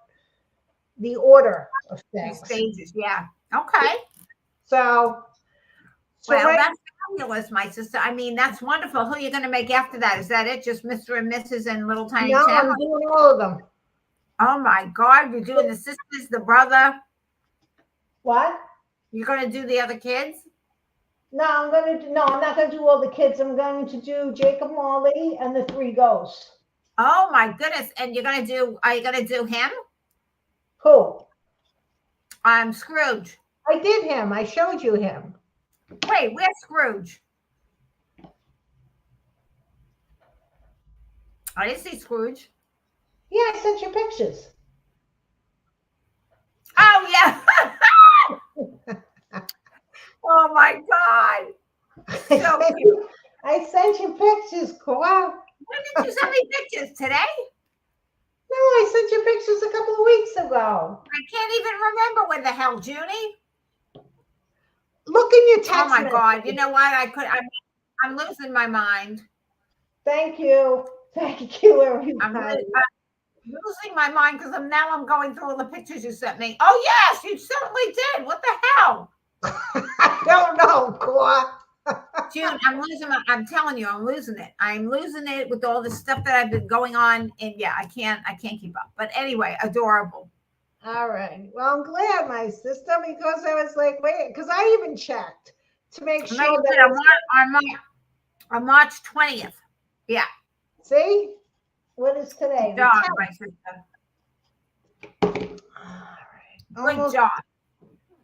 the order of things. The stages, yeah. Okay. So well, that's fabulous, my sister. I mean, that's wonderful. Who are you going to make after that? Is that it? Just Mr. and Mrs. and little Tiny Tim? I'm doing all of them. Oh my God, you're doing the sisters, the brother. What? You're going to do the other kids? No, I'm not going to do all the kids. I'm going to do Jacob Marley and the Three Ghosts. Oh my goodness. And are you going to do him? Who? Scrooge. I did him. I showed you him. Wait, where's Scrooge? I didn't see Scrooge. Yeah, I sent you pictures. Oh, yeah. Oh, my God. I sent you pictures, Wow. When did you send me pictures? Today? No, I sent you pictures a couple of weeks ago. I can't even remember when the hell, Junie. Look in your text. Oh, my God. You know what? I'm losing my mind. Thank you. Thank you, I'm everybody. losing my mind because I'm going through all the pictures you sent me. Oh yes, you certainly did. What the hell? I don't know, Cora. June, I'm telling you, I'm losing it. I'm losing it with all the stuff that I've been going on. And yeah, I can't keep up. But anyway, adorable. All right. Well, I'm glad, my sister, because I was like, wait, because I even checked to make No, sure you that did it's, on March 20th. Yeah. see, what is today? Good The job, 10th. my sister. All right. Good Almost job.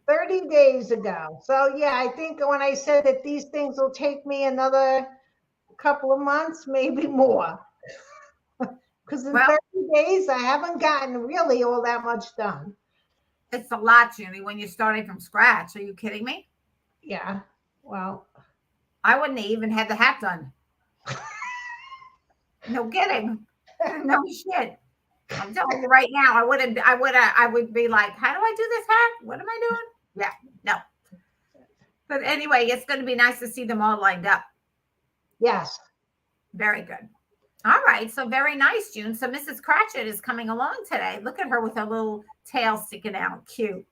30 days ago. So, yeah, I think when I said that these things will take me another couple of months, maybe more. Because in Well, 30 days, I haven't gotten really all that much done. it's a lot, Junie, when you're starting from scratch. Are you kidding me? Yeah. Well, I wouldn't have even had the hat done. No kidding. No shit. I'm telling you right now, I would be like, how do I do this hat? What am I doing? Yeah, no. But anyway, it's going to be nice to see them all lined up. yes. Very good. All right. So very nice, June. So Mrs. Cratchit is coming along today. Look at her with her little tail sticking out. Cute.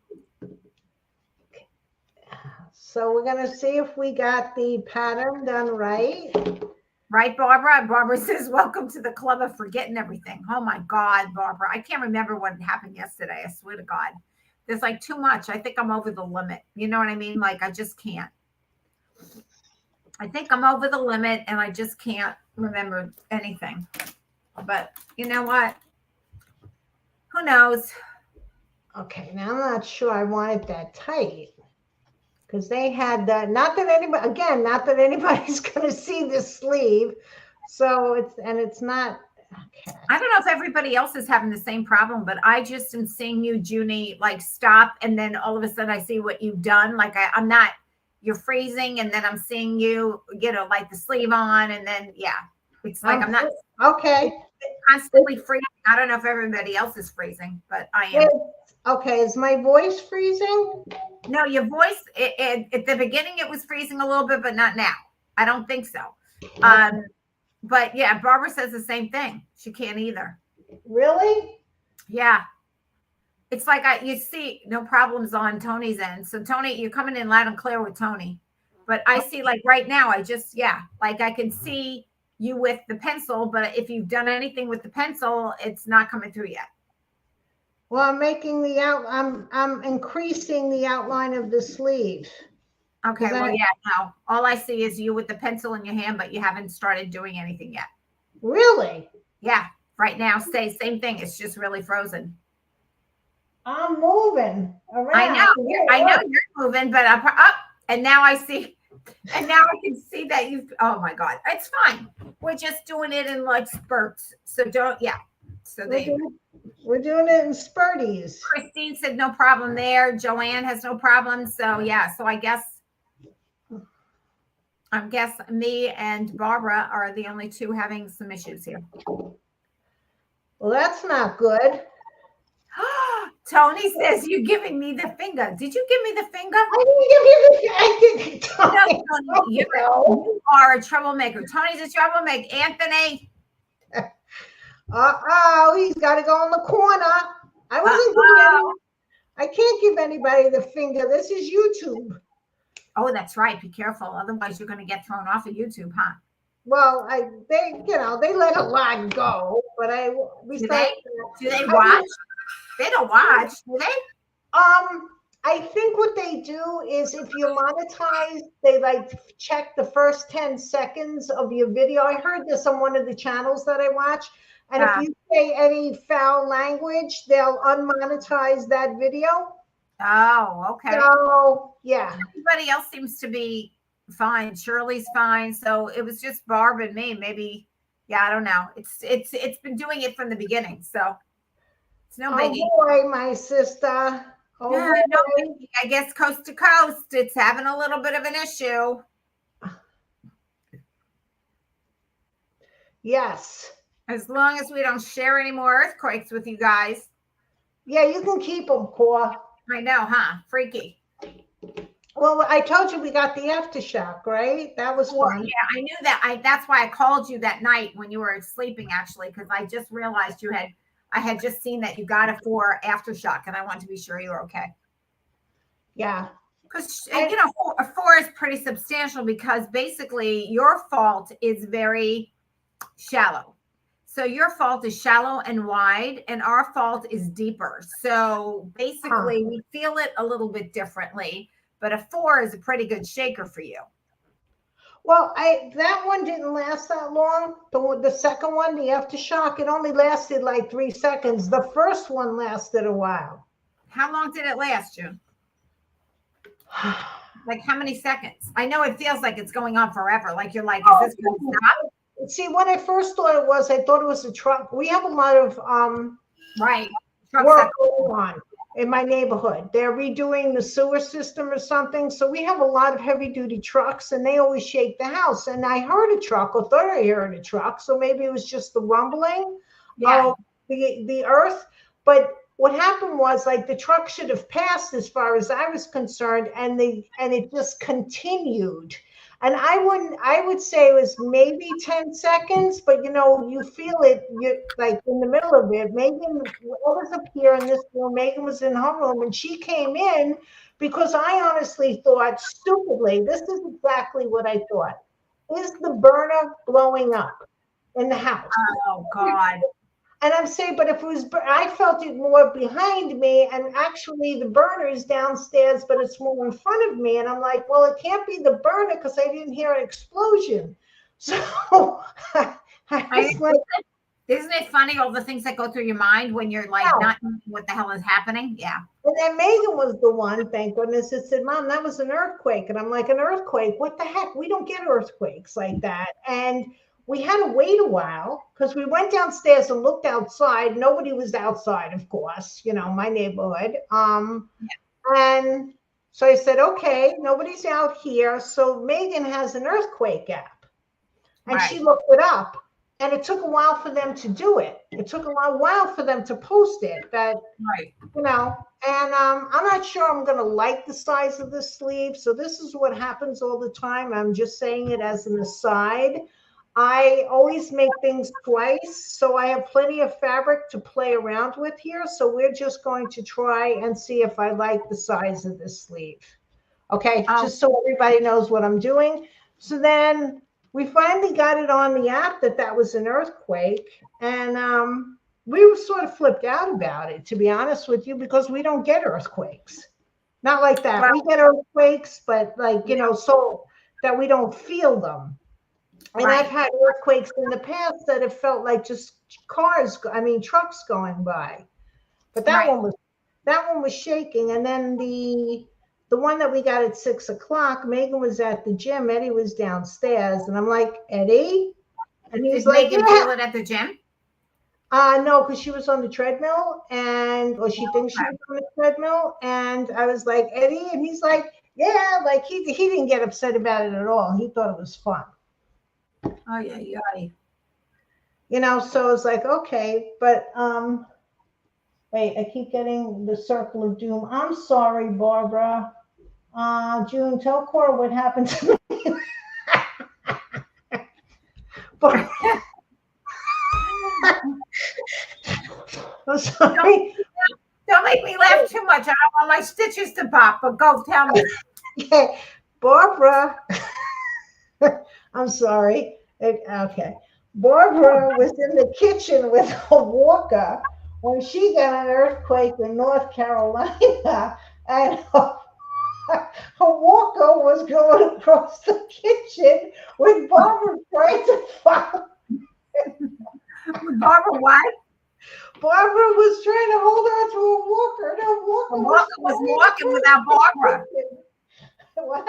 So we're going to see if we got the pattern done right. Right, Barbara? Barbara says, welcome to the club of forgetting everything. Oh my God, Barbara. I can't remember what happened yesterday. I swear to God. There's like too much. I think I'm over the limit. You know what I mean? Like I just can't. I think I'm over the limit and I just can't remember anything. But you know what? Who knows? Okay, now I'm not sure I want it that tight. Because they had that, not that anybody's going to see the sleeve. So it's not, okay. I don't know if everybody else is having the same problem, but I just am seeing you, Junie, like stop. And then all of a sudden I see what you've done. Like I'm not, you're freezing. And then I'm seeing you, like the sleeve on. And then, yeah, it's like I'm not okay. constantly freezing. I don't know if everybody else is freezing, but I am. Okay, is my voice freezing? No, your voice, at the beginning, it was freezing a little bit, but not now. I don't think so. But yeah, Barbara says the same thing. She can't either. Really? Yeah. It's like you see no problems on Tony's end. So Tony, you're coming in loud and clear with Tony. But I see like right now, like I can see you with the pencil, but if you've done anything with the pencil, it's not coming through yet. Well, I'm increasing the outline of the sleeve. Okay, well, yeah, no. All I see is you with the pencil in your hand, but you haven't started doing anything yet. Really? Yeah, right now, same thing. It's just really frozen. I'm moving around. I know you're moving, but I'm up, and now I see, and now I can see that you've. Oh my God, it's fine. We're just doing it in like spurts. So don't, yeah. So we're doing it in spurties. Christine said no problem there. Joanne has no problem. So yeah. So I guess me and Barbara are the only two having some issues here. Well, that's not good. Tony says you're giving me the finger. Did you give me the finger? I didn't give you the finger. I didn't. Tony, no, you are a troublemaker. Tony's a troublemaker. Anthony. He's got to go in the corner. I wasn't I can't give anybody the finger. This is YouTube. Oh, that's right. Be careful. Otherwise, you're going to get thrown off of YouTube, huh? Well, they let a lot go, but do they watch? They don't watch, do they? I think what they do is if you monetize, they like check the first 10 seconds of your video. I heard this on one of the channels that I watch. And if you say any foul language, they'll unmonetize that video. Oh, okay. So, yeah. Everybody else seems to be fine. Shirley's fine. So it was just Barb and me. Maybe, yeah, I don't know. It's been doing it from the beginning. So it's no biggie. Oh boy, my sister. Oh yeah, boy. no biggie. I guess coast to coast, it's having a little bit of an issue. Yes. As long as we don't share any more earthquakes with you guys. Yeah, you can keep them, Cora. I know, huh? Freaky. Well, I told you we got the aftershock, right? That was Or fun. yeah, I knew that. That's why I called you that night when you were sleeping, actually, because I just realized I had just seen that you got a 4 aftershock, and I wanted to be sure you were okay. Yeah. Because I, a 4 is pretty substantial because basically your fault is very shallow. So your fault is shallow and wide, and our fault is deeper. So huh. basically, we feel it a little bit differently. But a 4 is a pretty good shaker for you. Well, that one didn't last that long. The second one, the aftershock, it only lasted like 3 seconds. The first one lasted a while. How long did it last you? Like how many seconds? I know it feels like it's going on forever. Like you're like, is this going to stop? See, when I first thought it was, I thought it was a truck. We have a lot of Right. Trucks work that going on in my neighborhood. They're redoing the sewer system or something. So we have a lot of heavy duty trucks and they always shake the house. And I heard a truck or thought I heard a truck. So maybe it was just the rumbling yeah. of the earth. But what happened was like the truck should have passed as far as I was concerned, and it just continued. And I would say it was maybe 10 seconds, but you feel it, you like in the middle of it. Megan was up here in this room. Megan was in her room and she came in because I honestly thought stupidly, this is exactly what I thought. Is the burner blowing up in the house? Oh God. And I'm saying, but if it was, I felt it more behind me, and actually the burner is downstairs, but it's more in front of me. And I'm like, well, it can't be the burner because I didn't hear an explosion. So I was like, Isn't it funny all the things that go through your mind when you're like wow. not knowing what the hell is happening? Yeah. And then Megan was the one, thank goodness, that said, Mom, that was an earthquake. And I'm like, an earthquake? What the heck? We don't get earthquakes like that. And we had to wait a while because we went downstairs and looked outside. Nobody was outside, of course, my neighborhood. And so I said, okay, nobody's out here. So Megan has an earthquake app. And she looked it up. And it took a while for them to do it. It took a while for them to post it. That and I'm not sure I'm going to like the size of this sleeve. So this is what happens all the time. I'm just saying it as an aside. I always make things twice, so I have plenty of fabric to play around with here. So we're just going to try and see if I like the size of this sleeve. Okay, just so everybody knows what I'm doing. So then we finally got it on the app that was an earthquake, and we were sort of flipped out about it, to be honest with you, because we don't get earthquakes. Not like that. Well, we get earthquakes, but like, so that we don't feel them. And I've had earthquakes in the past that have felt like just trucks going by. But that one was shaking. And then the one that we got at 6:00, Megan was at the gym. Eddie was downstairs, and I'm like, Eddie, and he's did like, Megan feel it at the gym? No, because she was on the treadmill, or she thinks she was on the treadmill, and I was like, Eddie, and he's like, yeah, like he didn't get upset about it at all. He thought it was fun. Oh yeah. So it's like, okay, but wait, I keep getting the circle of doom. I'm sorry, Barbara. June, tell Cora what happened to me. I'm sorry. Don't make me laugh too much. I don't want my stitches to pop, but go tell me. Okay, Barbara. I'm sorry. Okay. Barbara was in the kitchen with a walker when she got an earthquake in North Carolina, and her walker was going across the kitchen with Barbara trying to follow. Barbara, what? Barbara was trying to hold on to a walker. And her walker was walking without Barbara. What?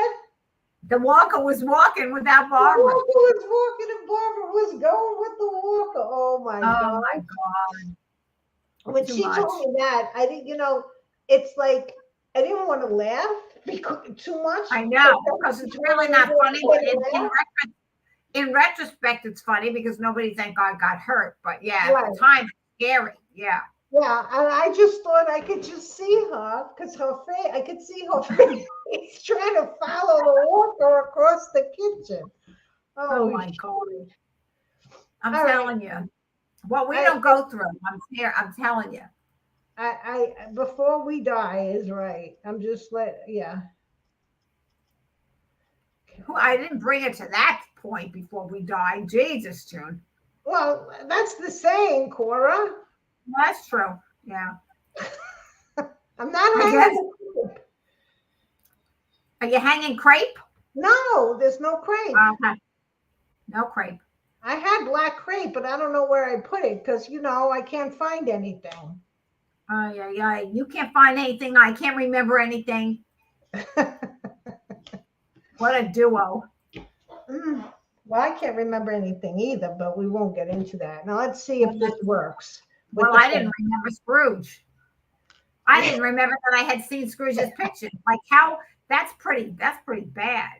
The walker was walking without Barbara. The walker was walking and Barbara was going with the walker. Oh my God. Oh my God. When she told me that, I didn't, it's like, I didn't want to laugh because too much. I know, because it's really not funny. But in retrospect, it's funny because nobody, thank God, got hurt. But yeah, at the time, it's scary. Yeah. Yeah, and I just thought I could just see her because her face, I could see her face trying to follow the walker across the kitchen. Oh Holy my shit. God. I'm All right. telling you. What we I, don't go through. I'm here. I'm telling you. before we die is right. I'm just yeah. I didn't bring it to that point before we died. Jesus, June. Well, that's the saying, Cora. That's true. Yeah. I'm not I guess. hanging. Are you hanging crepe? No, there's no crepe. Okay. No crepe. I had black crepe, but I don't know where I put it because I can't find anything. Yeah, yeah. You can't find anything. I can't remember anything. What a duo. Well, I can't remember anything either, but we won't get into that. Now let's see if this works. Well, I didn't remember Scrooge. I didn't remember that I had seen Scrooge's picture. Like how that's pretty bad.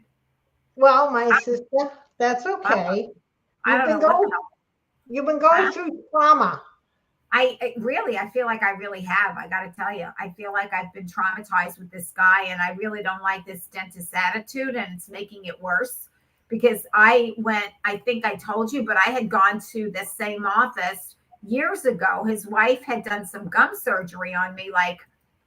Well, my sister, that's okay. I don't know what You've been going through trauma. I really, I feel like I really have. I got to tell you, I feel like I've been traumatized with this guy, and I really don't like this dentist attitude, and it's making it worse because I think I told you, but I had gone to the same office years ago. His wife had done some gum surgery on me, like,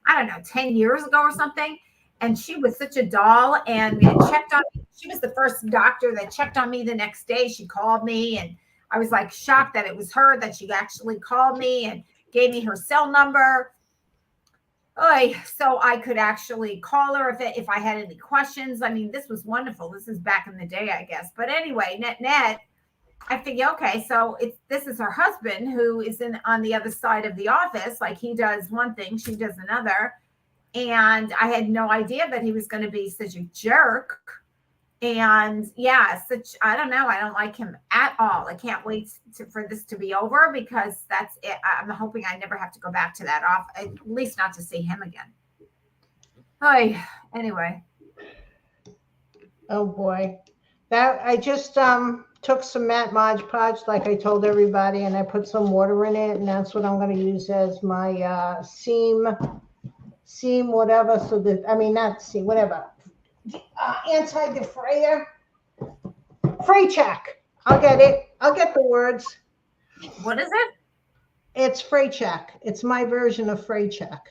I don't know, 10 years ago or something. And she was such a doll and checked on me. She was the first doctor that checked on me the next day. She called me and I was like shocked that it was her, that she actually called me and gave me her cell number. So I could actually call her if I had any questions. I mean, this was wonderful. This is back in the day, I guess. But anyway, net, I figure, okay, so this is her husband who is on the other side of the office. Like he does one thing, she does another. And I had no idea that he was going to be such a jerk. And yeah, I don't know. I don't like him at all. I can't wait for this to be over because that's it. I'm hoping I never have to go back to that off, at least not to see him again. Anyway. Oh boy. That I just took some Matte Mod Podge like I told everybody, and I put some water in it, and that's what I'm going to use as my seam whatever. So that, I mean, not seam, whatever. Anti-defrayer. Fray check. I'll get it. I'll get the words. What is it? It's fray check. It's my version of fray check.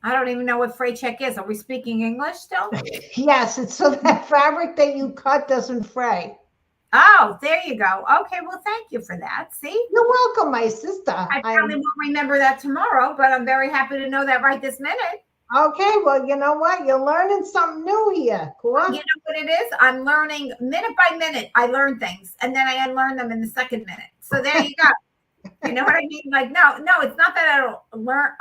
I don't even know what fray check is. Are we speaking English still? Yes, it's so that fabric that you cut doesn't fray. Oh, there you go. Okay, well, thank you for that. See? You're welcome, my sister. I probably won't remember that tomorrow, but I'm very happy to know that right this minute. Okay, well, you know what? You're learning something new here, Cora. You know what it is? I'm learning minute by minute. I learn things, and then I unlearn them in the second minute. So there you go. You know what I mean? Like, no, it's not that I don't learn.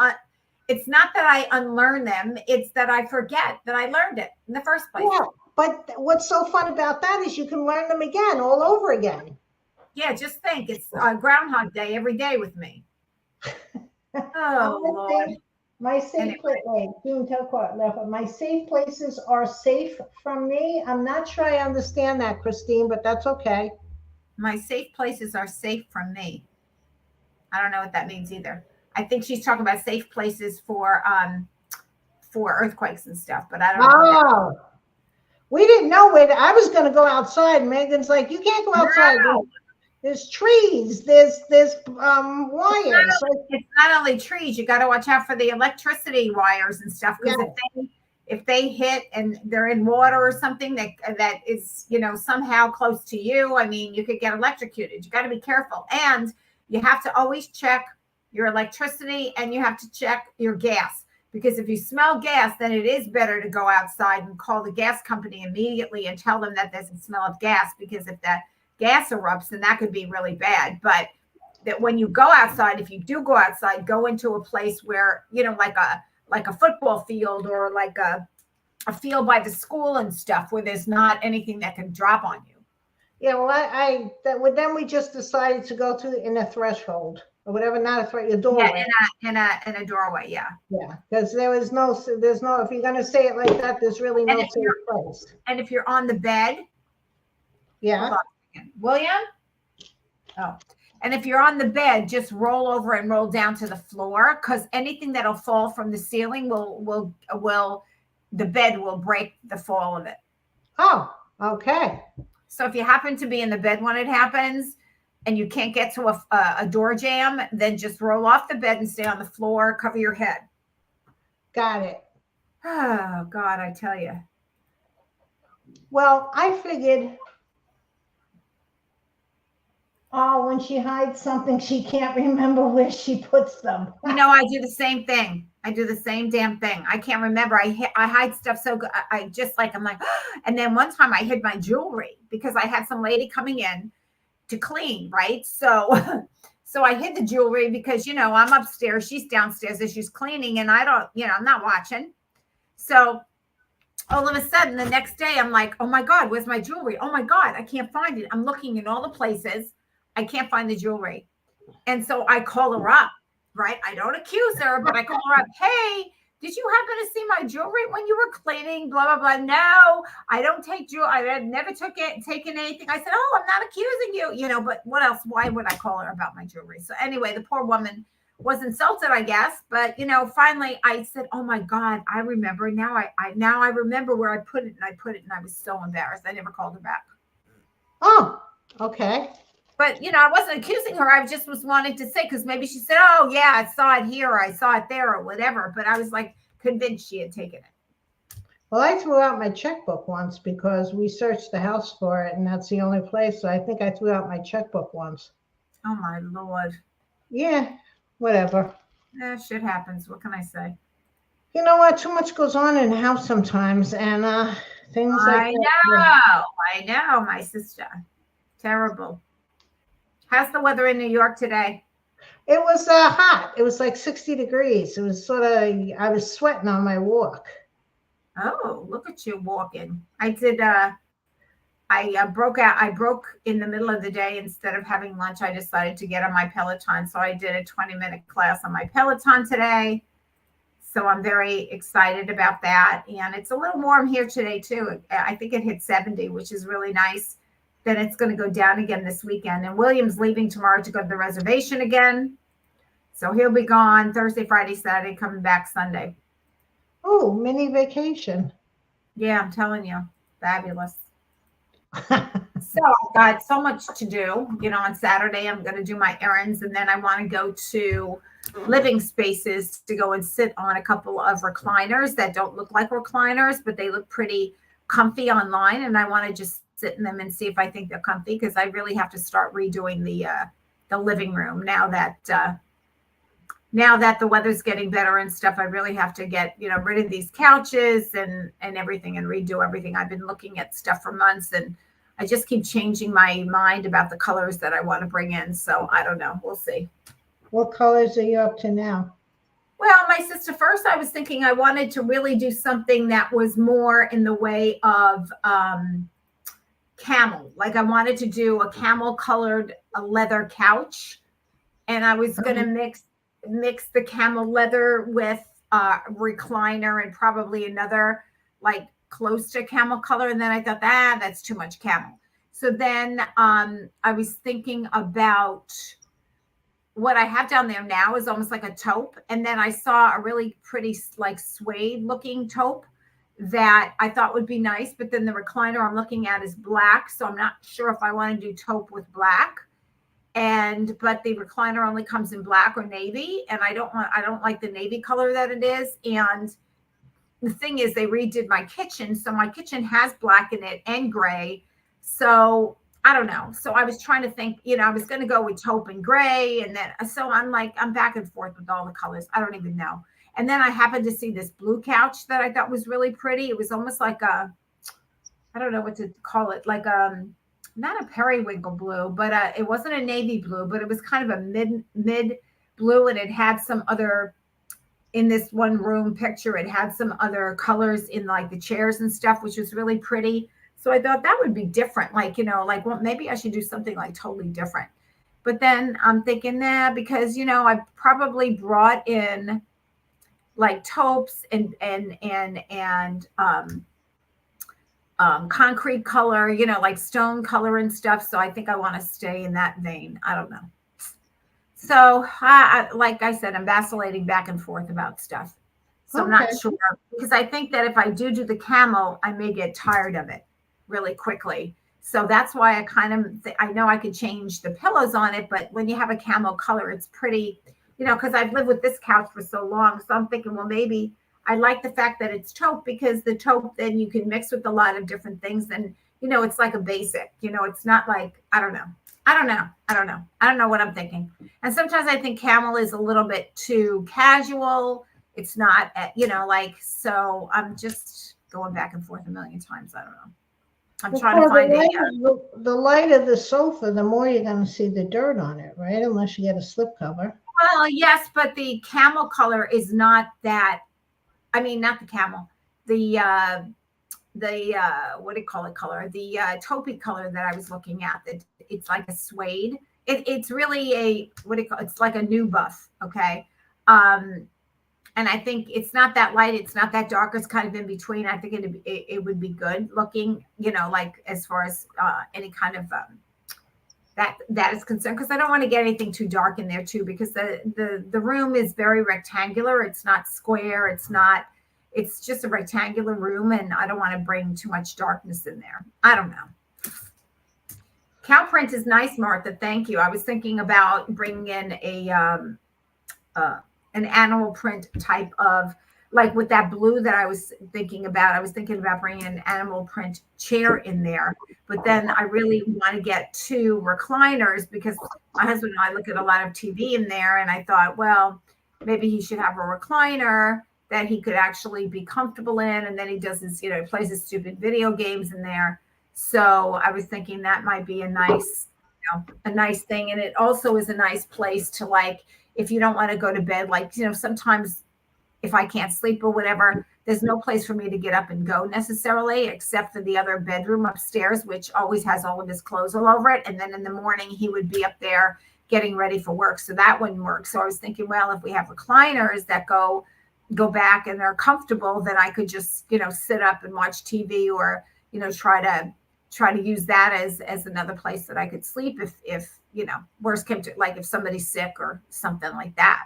It's not that I unlearn them. It's that I forget that I learned it in the first place. Yeah, but what's so fun about that is you can learn them again, all over again. Yeah, just think. It's Groundhog Day every day with me. Oh, Lord. My safe place, my safe places are safe from me. I'm not sure I understand that, Christine, but that's okay. My safe places are safe from me. I don't know what that means either. I think she's talking about safe places for earthquakes and stuff, but I don't know. Oh, we didn't know it. I was going to go outside. Megan's like, you can't go outside. No. There's trees. There's wires. It's not only trees. You got to watch out for the electricity wires and stuff because if they hit and they're in water or something that is somehow close to you, I mean, you could get electrocuted. You got to be careful, and you have to always check your electricity and you have to check your gas because if you smell gas, then it is better to go outside and call the gas company immediately and tell them that there's a smell of gas because if that gas erupts, then that could be really bad. But that when you go outside, if you do go outside, go into a place where, like a football field or like a field by the school and stuff where there's not anything that can drop on you. Yeah, well, then we just decided to go in a threshold or whatever, not a threshold, a doorway. Yeah, in a doorway, yeah. Yeah, because there's no, if you're going to say it like that, there's really no safe place. And if you're on the bed. Yeah. William? Oh, And if you're on the bed, just roll over and roll down to the floor, because anything that'll fall from the ceiling will the bed will break the fall of it. Oh, okay. So if you happen to be in the bed when it happens and you can't get to a door jamb, then just roll off the bed and stay on the floor, cover your head. Got it. Oh God, I tell you. Well, I figured, oh, when she hides something, she can't remember where she puts them. I do the same thing. I do the same damn thing. I can't remember. I hide stuff so good. I just like, I'm like, and then one time I hid my jewelry because I had some lady coming in to clean, right? So so I hid the jewelry because I'm upstairs, she's downstairs as she's cleaning, and I don't, I'm not watching. So all of a sudden the next day I'm like, oh my God, where's my jewelry? Oh my God, I can't find it. I'm looking in all the places. I can't find the jewelry. And so I call her up, right? I don't accuse her, but I call her up. Hey, did you happen to see my jewelry when you were cleaning? Blah, blah, blah. No, I don't take jewelry. I never taken anything. I said, oh, I'm not accusing you, but what else? Why would I call her about my jewelry? So anyway, the poor woman was insulted, I guess. But, finally I said, oh my God, I remember. Now I remember where I put it, and I was so embarrassed. I never called her back. Oh, okay. But, I wasn't accusing her. I just was wanting to say, because maybe she said, oh, yeah, I saw it here, or I saw it there, or whatever. But I was like convinced she had taken it. Well, I threw out my checkbook once because we searched the house for it, and that's the only place. So I think I threw out my checkbook once. Oh, my Lord. Yeah, whatever. Yeah, shit happens. What can I say? You know what? Too much goes on in the house sometimes, and things like that. I know, my sister. Terrible. How's the weather in New York today? It was hot. It was like 60 degrees. It was I was sweating on my walk. Oh, look at you walking. I did. I broke out. I broke in the middle of the day. Instead of having lunch, I decided to get on my Peloton. So I did a 20-minute class on my Peloton today. So I'm very excited about that. And it's a little warm here today, too. I think it hit 70, which is really nice. Then it's going to go down again this weekend. And William's leaving tomorrow to go to the reservation again. So he'll be gone Thursday, Friday, Saturday, coming back Sunday. Oh, mini vacation. Yeah, I'm telling you. Fabulous. So I've got so much to do. On Saturday, I'm going to do my errands. And then I want to go to Living Spaces to go and sit on a couple of recliners that don't look like recliners, but they look pretty comfy online. And I want to just sit in them and see if I think they're comfy, because I really have to start redoing the living room now that the weather's getting better and stuff. I really have to get rid of these couches and everything and redo everything. I've been looking at stuff for months, and I just keep changing my mind about the colors that I want to bring in. So I don't know. We'll see. What colors are you up to now? Well, my sister, first I was thinking I wanted to really do something that was more in the way of camel. Like I wanted to do a camel colored leather couch, and I was going to mix the camel leather with recliner and probably another like close to camel color. And then I thought that's too much camel. So then I was thinking about what I have down there now is almost like a taupe. And then I saw a really pretty like suede looking taupe that I thought would be nice. But then the recliner I'm looking at is black. So I'm not sure if I want to do taupe with black. But the recliner only comes in black or navy. And I don't like the navy color that it is. And the thing is, they redid my kitchen. So my kitchen has black in it and gray. So I don't know. So I was trying to think, I was going to go with taupe and gray. And then, so I'm back and forth with all the colors. I don't even know. And then I happened to see this blue couch that I thought was really pretty. It was almost like I don't know what to call it. Like, not a periwinkle blue, but it wasn't a navy blue, but it was kind of a mid blue. And it had some other, in this one room picture, it had some other colors in like the chairs and stuff, which was really pretty. So I thought that would be different. Well, maybe I should do something like totally different. But then I'm thinking, because, I probably brought in like taupes and concrete color, like stone color and stuff. So I think I want to stay in that vein. I don't know. So, like I said, I'm vacillating back and forth about stuff. So I'm Okay. not sure because I think that if I do the camel, I may get tired of it really quickly. So that's why I kind of I know I could change the pillows on it, but when you have a camel color, it's pretty, because I've lived with this couch for so long. So I'm thinking, well, maybe I like the fact that it's taupe because the taupe then you can mix with a lot of different things, and it's like a basic. It's not like I don't know. I don't know. I don't know. I don't know what I'm thinking. And sometimes I think camel is a little bit too casual. It's not, like, so I'm just going back and forth a million times. I don't know. I'm Well, trying to for find a, the light of the sofa, the more you're going to see the dirt on it, right? Unless you get a slip cover. well, yes, but the camel color is not that, I mean, not the camel, what do you call it color? The taupey color that I was looking at, that it's like a suede. It's really what do you call it's like a new buff. Okay. Um, and I think it's not that light, it's not that dark, it's kind of in between. I think it would be good looking, like as far as any kind of that is concerned, because I don't want to get anything too dark in there too, because the room is very rectangular. It's not square. It's just a rectangular room, and I don't want to bring too much darkness in there. I don't know. Cow print is nice, Martha. Thank you. I was thinking about bringing in uh, an animal print type of, like with that blue that I was thinking about. I was thinking about bringing an animal print chair in there, but then I really want to get two recliners because my husband and I look at a lot of TV in there, and I thought, well, maybe he should have a recliner that he could actually be comfortable in, and then he does his, plays his stupid video games in there. So I was thinking that might be a nice thing, and it also is a nice place to, like, if you don't want to go to bed, like, sometimes if I can't sleep or whatever, there's no place for me to get up and go necessarily, except for the other bedroom upstairs, which always has all of his clothes all over it. And then in the morning, he would be up there getting ready for work. So that wouldn't work. So I was thinking, well, if we have recliners that go back and they're comfortable, then I could just, sit up and watch TV, or, try to use that as another place that I could sleep if worst came to, like, if somebody's sick or something like that.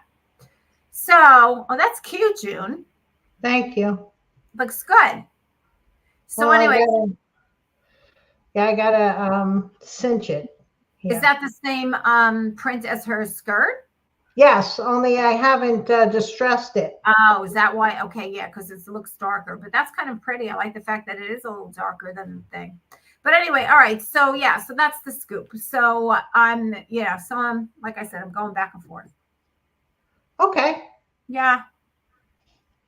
So, oh, that's cute, June. Thank you. Looks good. So, Well, anyway, I gotta cinch it. is Yeah. that the same print as her skirt? Yes, only I haven't distressed it. Oh, is that why? Okay, yeah, because it looks darker, but that's kind of pretty. I like the fact that it is a little darker than the thing. But anyway, all right. So yeah, so that's the scoop. So I'm like I said, I'm going back and forth. Okay. Yeah.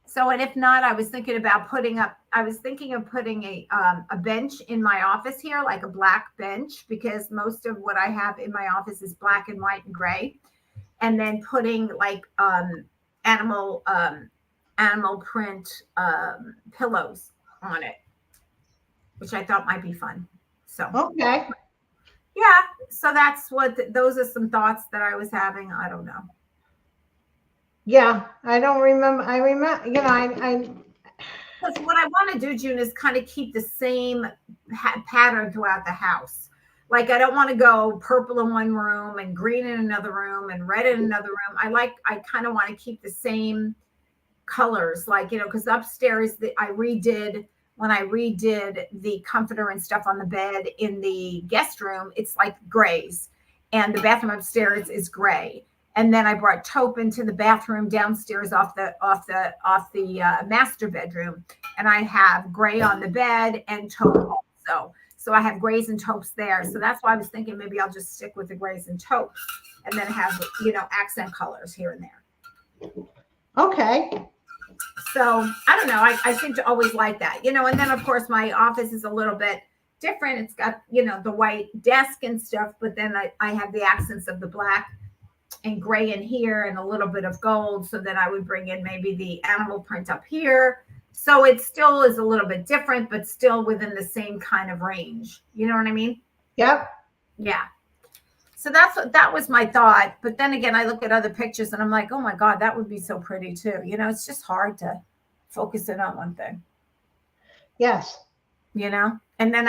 So, and if not, I was thinking about I was thinking of putting a bench in my office here, like a black bench, because most of what I have in my office is black and white and gray. And then putting like animal print pillows on it, which I thought might be fun. So, Okay. yeah. So those are some thoughts that I was having. I don't know. Yeah, I don't remember. I remember, I Because what I want to do, June, is kind of keep the same pattern throughout the house. Like, I don't want to go purple in one room and green in another room and red in another room. I kind of want to keep the same colors, like, because upstairs when I redid the comforter and stuff on the bed in the guest room, it's like grays, and the bathroom upstairs is gray. And then I brought taupe into the bathroom downstairs off the master bedroom, and I have gray on the bed and taupe also. So I have grays and taupes there. So that's why I was thinking maybe I'll just stick with the grays and taupes, and then have accent colors here and there. okay. So I don't know. I seem to always like that, and then of course my office is a little bit different. It's got, the white desk and stuff, but then I have the accents of the black and gray in here and a little bit of gold. So then I would bring in maybe the animal print up here. So it still is a little bit different, but still within the same kind of range. You know what I mean? Yep. Yeah. So that was my thought. But then again, I look at other pictures and I'm like, oh my God, that would be so pretty too. It's just hard to focus in on one thing. Yes. you know. And then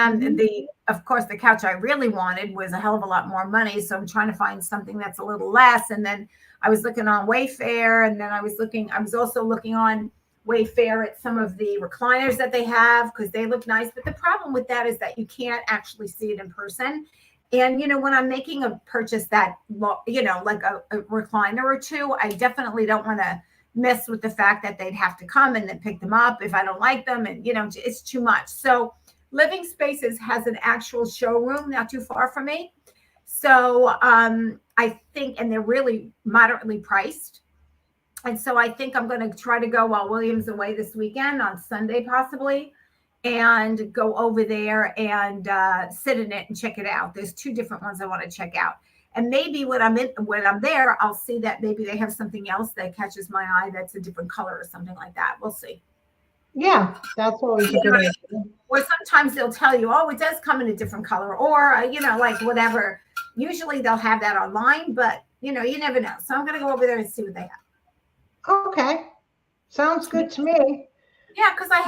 of course, the couch I really wanted was a hell of a lot more money. So I'm trying to find something that's a little less. And then I was looking on Wayfair, and then I was also looking on Wayfair at some of the recliners that they have because they look nice. But the problem with that is that you can't actually see it in person. And when I'm making a purchase that like a recliner or two, I definitely don't want to mess with the fact that they'd have to come and then pick them up if I don't like them, and it's too much. So Living Spaces has an actual showroom not too far from me. So I think, and they're really moderately priced. And so I think I'm going to try to go while William's away this weekend on Sunday, possibly, and go over there and sit in it and check it out. There's two different ones I want to check out. And maybe when I'm there, I'll see that maybe they have something else that catches my eye that's a different color or something like that. We'll see. Yeah, that's always a good idea. Or sometimes they'll tell you, oh, it does come in a different color, or like whatever. Usually they'll have that online, but you never know. So I'm going to go over there and see what they have. Okay, sounds good to me. Yeah, because I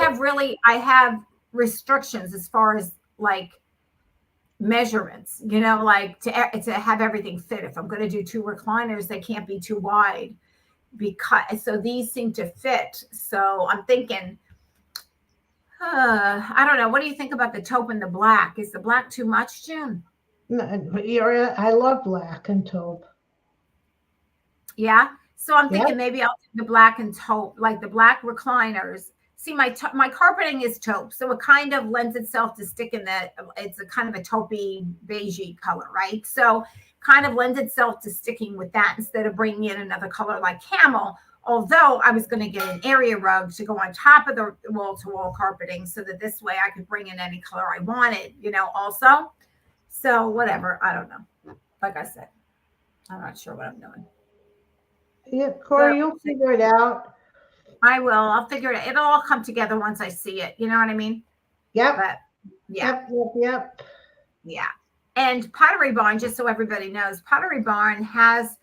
have restrictions as far as like measurements, like to have everything fit. If I'm going to do two recliners, they can't be too wide, because so these seem to fit. So I'm thinking, I don't know. What do you think about the taupe and the black? Is the black too much, June? No, I love black and taupe. Yeah. So I'm thinking maybe I'll do the black and taupe, like the black recliners. See, my carpeting is taupe, so it kind of lends itself to stick in that. It's a kind of a taupey beigey color, right? So kind of lends itself to sticking with that instead of bringing in another color like camel. Although I was going to get an area rug to go on top of the wall-to-wall carpeting so that this way I could bring in any color I wanted, also. So whatever, I don't know. Like I said, I'm not sure what I'm doing. Yeah, Corey, you'll figure it out. I will. I'll figure it out. It'll all come together once I see it. You know what I mean? Yep. But yeah. Yep. Yeah. And Pottery Barn, just so everybody knows, Pottery Barn has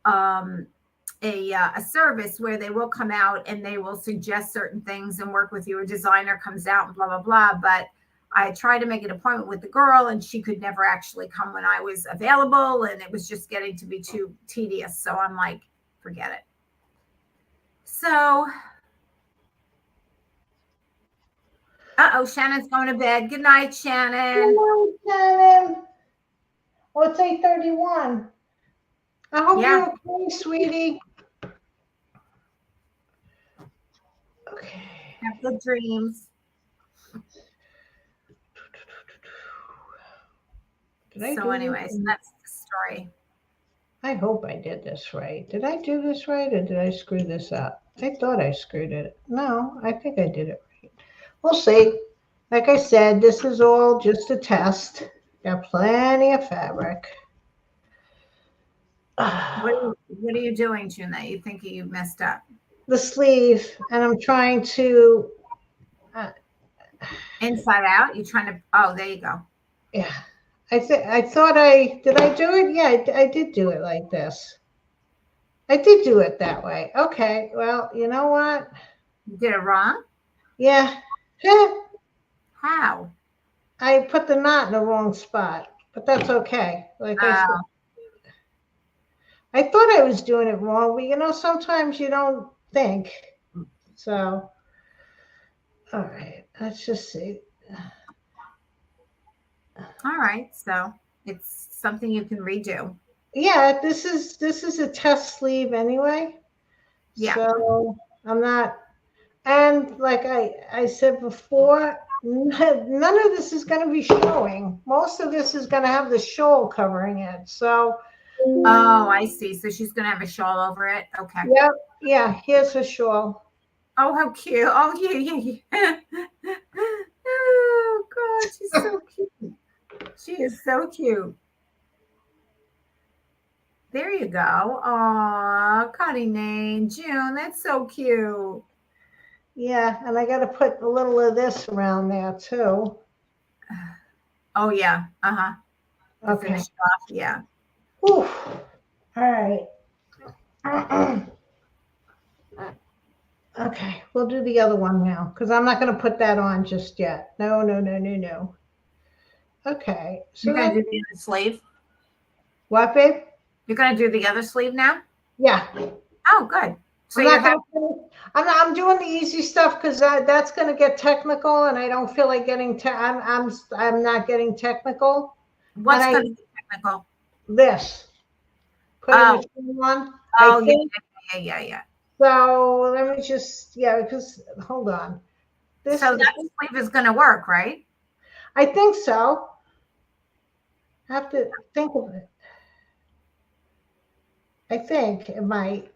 a service where they will come out and they will suggest certain things and work with you. A designer comes out and blah, blah, blah. But I tried to make an appointment with the girl and she could never actually come when I was available. And it was just getting to be too tedious. So I'm like, forget it. So, Shannon's going to bed. Good night, Shannon. Good night, Shannon. Oh, it's 8:31. I hope you're okay, sweetie. Okay. Have good dreams. So anyways, that's the story. I hope I did this right. Did I do this right or did I screw this up? I thought I screwed it. No, I think I did it right. We'll see. Like I said, this is all just a test. Got plenty of fabric. What are you doing, June, that you think you messed up? The sleeve, and I'm trying to inside out. You're trying to. Oh, there you go. Yeah, I thought did. I do it? Yeah, I did do it like this. I did do it that way. Okay. Well, you know what? You did it wrong. Yeah. How? I put the knot in the wrong spot, but that's okay. Like I said. I thought I was doing it wrong, but sometimes you don't think. So, all right, let's just see. All right, so it's something you can redo. Yeah, this is a test sleeve anyway. Yeah. So I'm not, and like I said before, none of this is going to be showing. Most of this is going to have the shawl covering it. So. Oh, I see. So she's going to have a shawl over it. Okay. Yep. Yeah. Here's a shawl. Oh, how cute. Oh, yeah. Oh, God. She's so cute. She is so cute. There you go. Oh, cutting name. June. That's so cute. Yeah. And I got to put a little of this around there, too. Oh, yeah. Uh-huh. Okay. Finish off. Yeah. Ooh. All right. Okay, we'll do the other one now because I'm not going to put that on just yet. No, no, no, no, no. Okay, You're so gonna that do the other sleeve. what, babe? You're gonna do the other sleeve now. Yeah, Oh, good. So I'm you're not having. going to. I'm doing the easy stuff because that's going to get technical, and I don't feel like getting. I'm not getting technical, and What's I gonna be technical? this putting Oh, the trim on. I oh yeah, think yeah. so. Let me just because hold on. This So is. that sleeve is gonna work, right? I think so. I have to think of it. I think it might.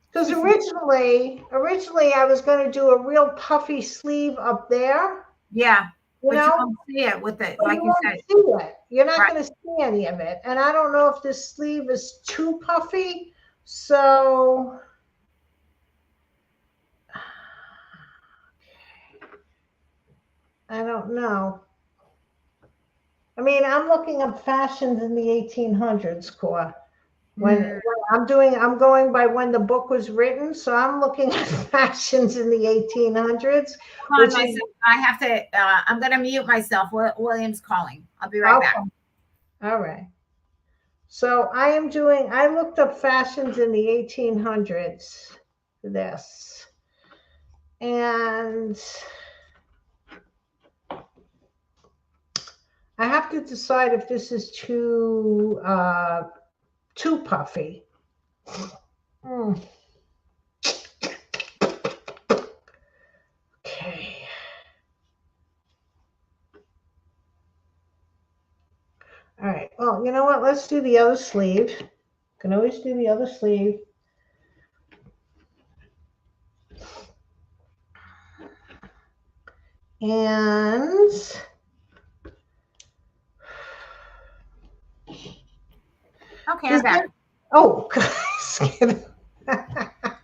Because originally I was going to do a real puffy sleeve up there, Yeah, you but you know, won't see it with it, but you like you won't said. see it. You're not Right. going to see any of it. And I don't know if this sleeve is too puffy. So I don't know. I mean, I'm looking up fashions in the 1800s, Cora. Mm, I'm going by when the book was written. So I'm looking at fashions in the 1800s, hold on, which is Lisa. I have to. I'm gonna mute myself. William's calling. I'll be right back. okay. All right. So I looked up fashions in the 1800s for this. And I have to decide if this is too puffy. Mm, okay. All right. Well, you know what? Let's do the other sleeve. Can always do the other sleeve. And Okay, I'm back. oh,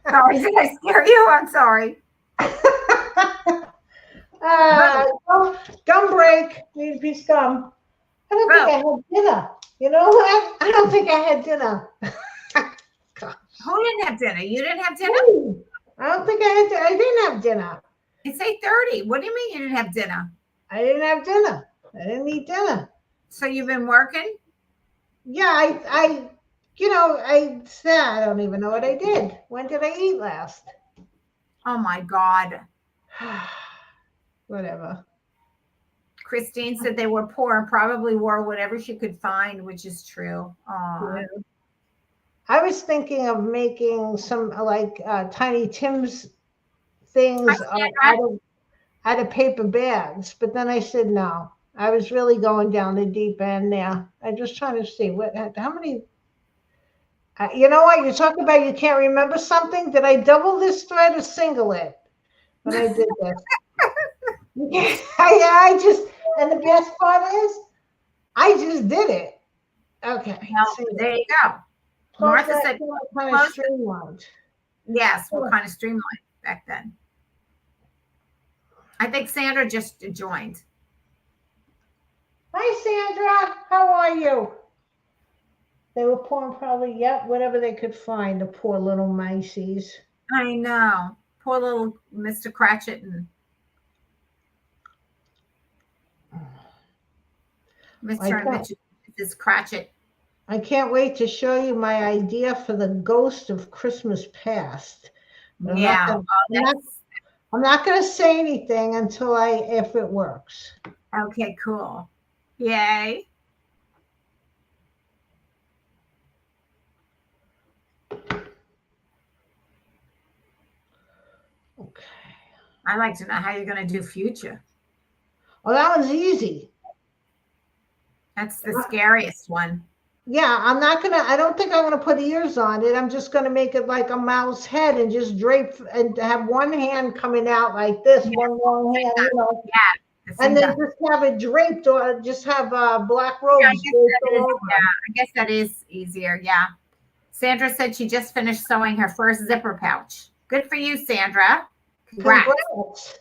Sorry, did I scare you? I'm sorry. Boom, gum break. Need a piece of gum. I don't think boom. I had dinner. You know what? I don't think I had dinner. God. Who didn't have dinner? You didn't have dinner? Ooh, I don't think I had. I didn't have dinner. It's 8:30. What do you mean you didn't have dinner? I didn't have dinner. I didn't eat dinner. So you've been working? Yeah, I said I don't even know what I did. When did I eat last? Oh my God. Whatever. Christine said they were poor and probably wore whatever she could find, which is true. Aw. Yeah. I was thinking of making some like Tiny Tim's Hi, things Sandra. out of paper bags, but then I said no. I was really going down the deep end there. I'm just trying to see how many. You know what? You talk about you can't remember something. Did I double this thread or single it when I did this? I just, and the best part is, I just did it. Okay. Well, See, there you go. close Martha that said, kind of close it. streamlined. Yes, we're kind of streamlined back then. I think Sandra just joined. Hi, Sandra. How are you? They were pouring probably, yep, whatever they could find, the poor little miceys. I know. Poor little Mr. Cratchit and I Mr. and can't, Mrs. Cratchit. I can't wait to show you my idea for the ghost of Christmas past. But Yeah. Oh, I'm not gonna say anything until if it works. okay, cool. Yay. Okay. I'd like to know how you're going to do future. Oh, that one's easy. That's the scariest one. Yeah, I don't think I'm gonna put ears on it. I'm just gonna make it like a mouse head and just drape and have one hand coming out like this, Yeah, one long hand, yeah, and then just have it draped or just have black yeah, robes draped all over. I guess that is easier. Yeah. Sandra said she just finished sewing her first zipper pouch. Good for you, Sandra. Congrats. Congrats.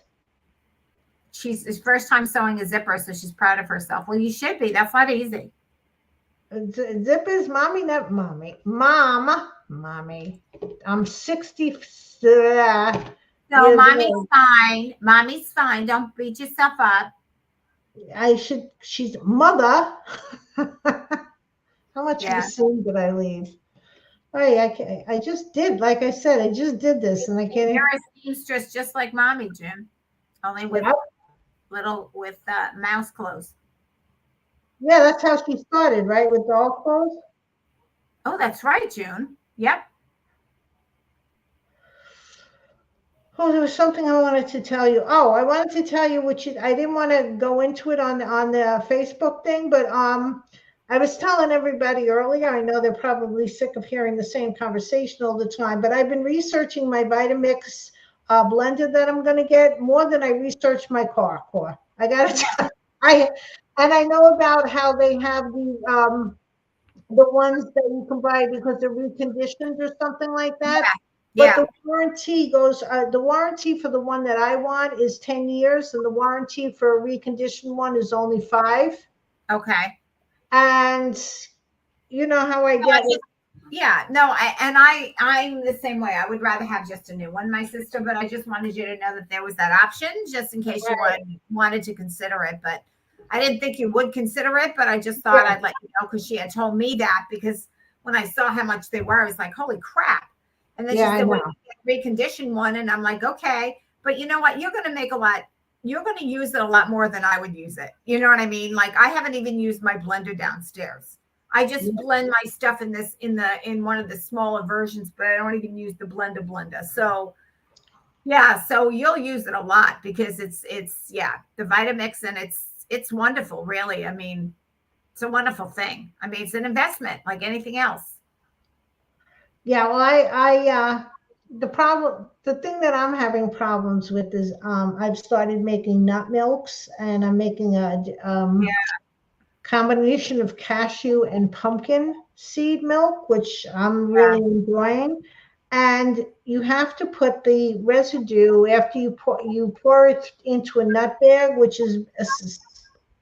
She's his first time sewing a zipper, so she's proud of herself. Well, you should be. That's not easy. Zip is mommy, not mommy. Mom, mommy. I'm 60 So years mommy's old. fine. Mommy's fine. Don't beat yourself up. She's mother. How much of a Yeah. scene did I leave? Right, I just did, like I said, I just did this, and I You're can't. a seamstress just like mommy, Jim. Only with Yeah, mouse clothes. yeah, that's how she started, right, with doll clothes. Oh, that's right, June. Yep. Oh, there was something I wanted to tell you. Oh, I wanted to tell you I didn't want to go into it on the Facebook thing, but I was telling everybody earlier. I know they're probably sick of hearing the same conversation all the time, but I've been researching my Vitamix blender that I'm going to get more than I researched my car. I got to tell I and I know about how they have the ones that you can buy because they're reconditioned or something like that. Yeah. But Yeah. the warranty for the one that I want is 10 years, and the warranty for a reconditioned one is only 5. Okay. And you know how I No, I get just, with, yeah, no, I'm the same way. I would rather have just a new one, my sister, but I just wanted you to know that there was that option just in case you right, wanted to consider it. But I didn't think you would consider it, but I just thought yeah, I'd let you know because she had told me that because when I saw how much they were, I was like, holy crap. And then yeah, she I said, well, know. you get a reconditioned one. And I'm like, okay. But you know what? You're going to use it a lot more than I would use it. You know what I mean? Like I haven't even used my blender downstairs. I just blend my stuff in one of the smaller versions, but I don't even use the blender. So yeah, so you'll use it a lot because it's yeah, the Vitamix and it's wonderful, really. I mean, it's a wonderful thing. I mean, it's an investment like anything else. Yeah, well, the thing that I'm having problems with is I've started making nut milks, and I'm making a Yeah, combination of cashew and pumpkin seed milk, which I'm yeah, really enjoying. And you have to put the residue after you pour it into a nut bag, which is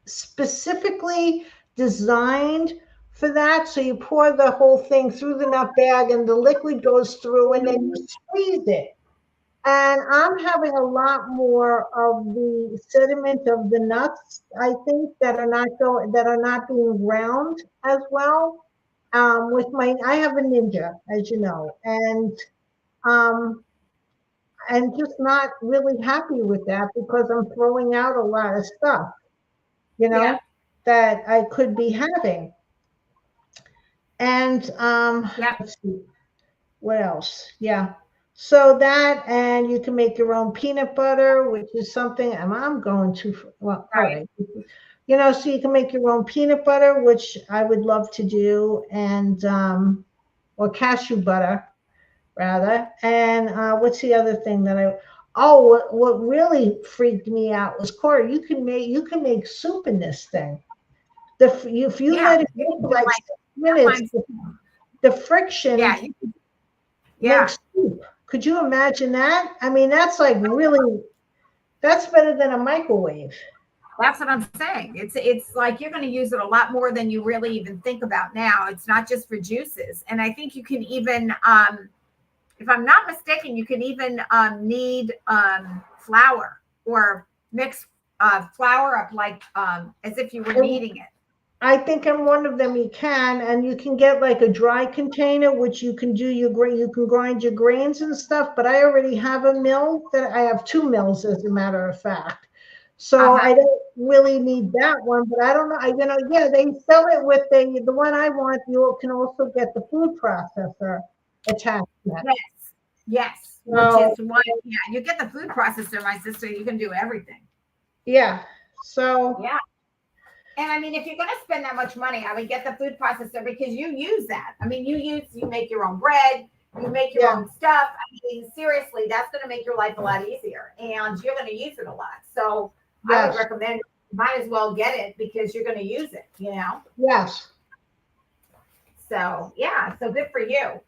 specifically designed for that. So you pour the whole thing through the nut bag, and the liquid goes through, and then you squeeze it. And I'm having a lot more of the sediment of the nuts, I think, that are not being ground as well. I have a Ninja, as you know, um, and just not really happy with that because I'm throwing out a lot of stuff, you yeah, know, that I could be having. And yeah, let's see. What else? Yeah. So that, and you can make your own peanut butter, which is something, and I'm going to, well, all right. right. So you can make your own peanut butter, which I would love to do, and, or cashew butter, rather. And what's the other thing what really freaked me out was, Corey, you can make soup in this thing. If you Yeah, let it you go can for do like like 6 minutes, sometimes. the friction Yeah, yeah. makes soup. Could you imagine that? I mean, that's better than a microwave. That's what I'm saying. It's like you're going to use it a lot more than you really even think about now. It's not just for juices, and I think you can even, if I'm not mistaken, you can even knead flour or mix flour up like as if you were And kneading it. I think in one of them you can, and you can get like a dry container, which you can do you can grind your grains and stuff. But I already have a mill that I have 2 mills, as a matter of fact. Uh So huh. I don't really need that one, but I don't know. Yeah, they sell it with the one I want. You can also get the food processor attachment. Yes. Yes. Which is So what? Yeah. You get the food processor, my sister. You can do everything. yeah, so Yeah. And I mean, if you're going to spend that much money, I would get the food processor because you use that. I mean, you make your own bread, you make your yeah, own stuff. I mean, seriously, that's going to make your life a lot easier and you're going to use it a lot. So I would yes, recommend, might as well get it because you're going to use it. yes. So yeah, so good for you.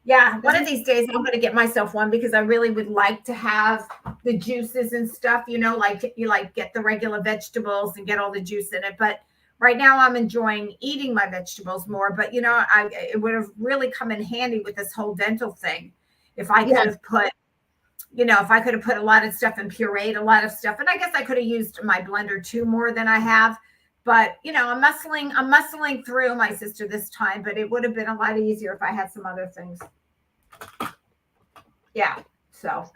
Yeah, one of these days I'm going to get myself one because I really would like to have the juices and stuff, like you like get the regular vegetables and get all the juice in it. But right now I'm enjoying eating my vegetables more, but it would have really come in handy with this whole dental thing if I Yeah. could have put, if I could have put a lot of stuff and pureed a lot of stuff. And I guess I could have used my blender too more than I have. But I'm muscling through, my sister, this time, but it would have been a lot easier if I had some other things. Yeah. So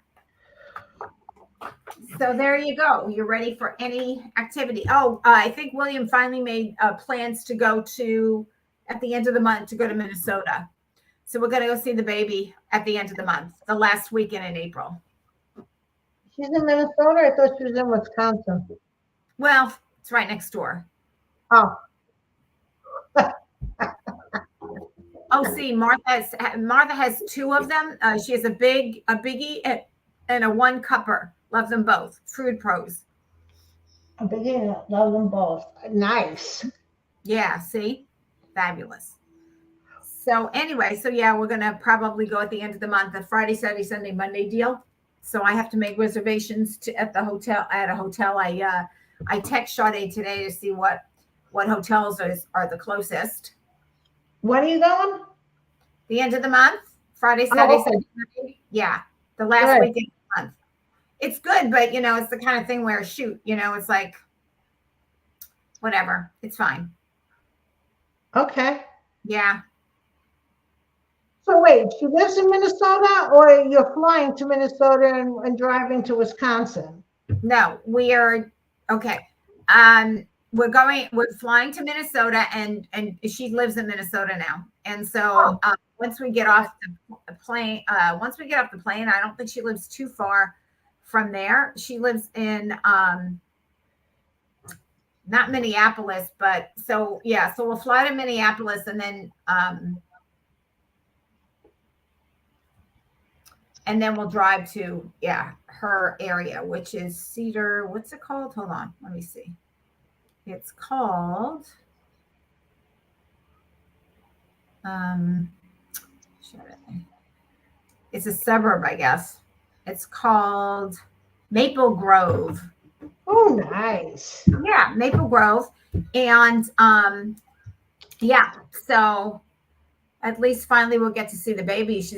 there you go. You're ready for any activity. Oh, I think William finally made plans to go at the end of the month, to go to Minnesota. So we're going to go see the baby at the end of the month, the last weekend in April. She's in Minnesota? I thought she was in Wisconsin. Well, it's right next door. Oh. Oh, see, Martha has two of them. She has a biggie and a one cupper. Love them both. Food pros. A biggie, love them both. Nice. Yeah, see? Fabulous. So anyway, we're going to probably go at the end of the month, the Friday, Saturday, Sunday, Monday deal. So I have to make reservations at a hotel. I text Sade today to see what hotels are the closest. When are you going? The end of the month, Friday, Saturday, Sunday, Monday. Yeah, the last weekend of the month. It's good, but it's the kind of thing where it's like whatever. It's fine. Okay. Yeah. So wait, she lives in Minnesota, or you're flying to Minnesota and driving to Wisconsin? No, we are okay. We're flying to Minnesota, and she lives in Minnesota now. And so once we get off the plane, I don't think she lives too far from there. She lives in not Minneapolis, but so we'll fly to Minneapolis, and then we'll drive to her area, which is Cedar. What's it called? Hold on, let me see. It's called it's a suburb, I guess. It's called Maple Grove. Oh, nice. Yeah, Maple Grove. And so at least finally we'll get to see the baby.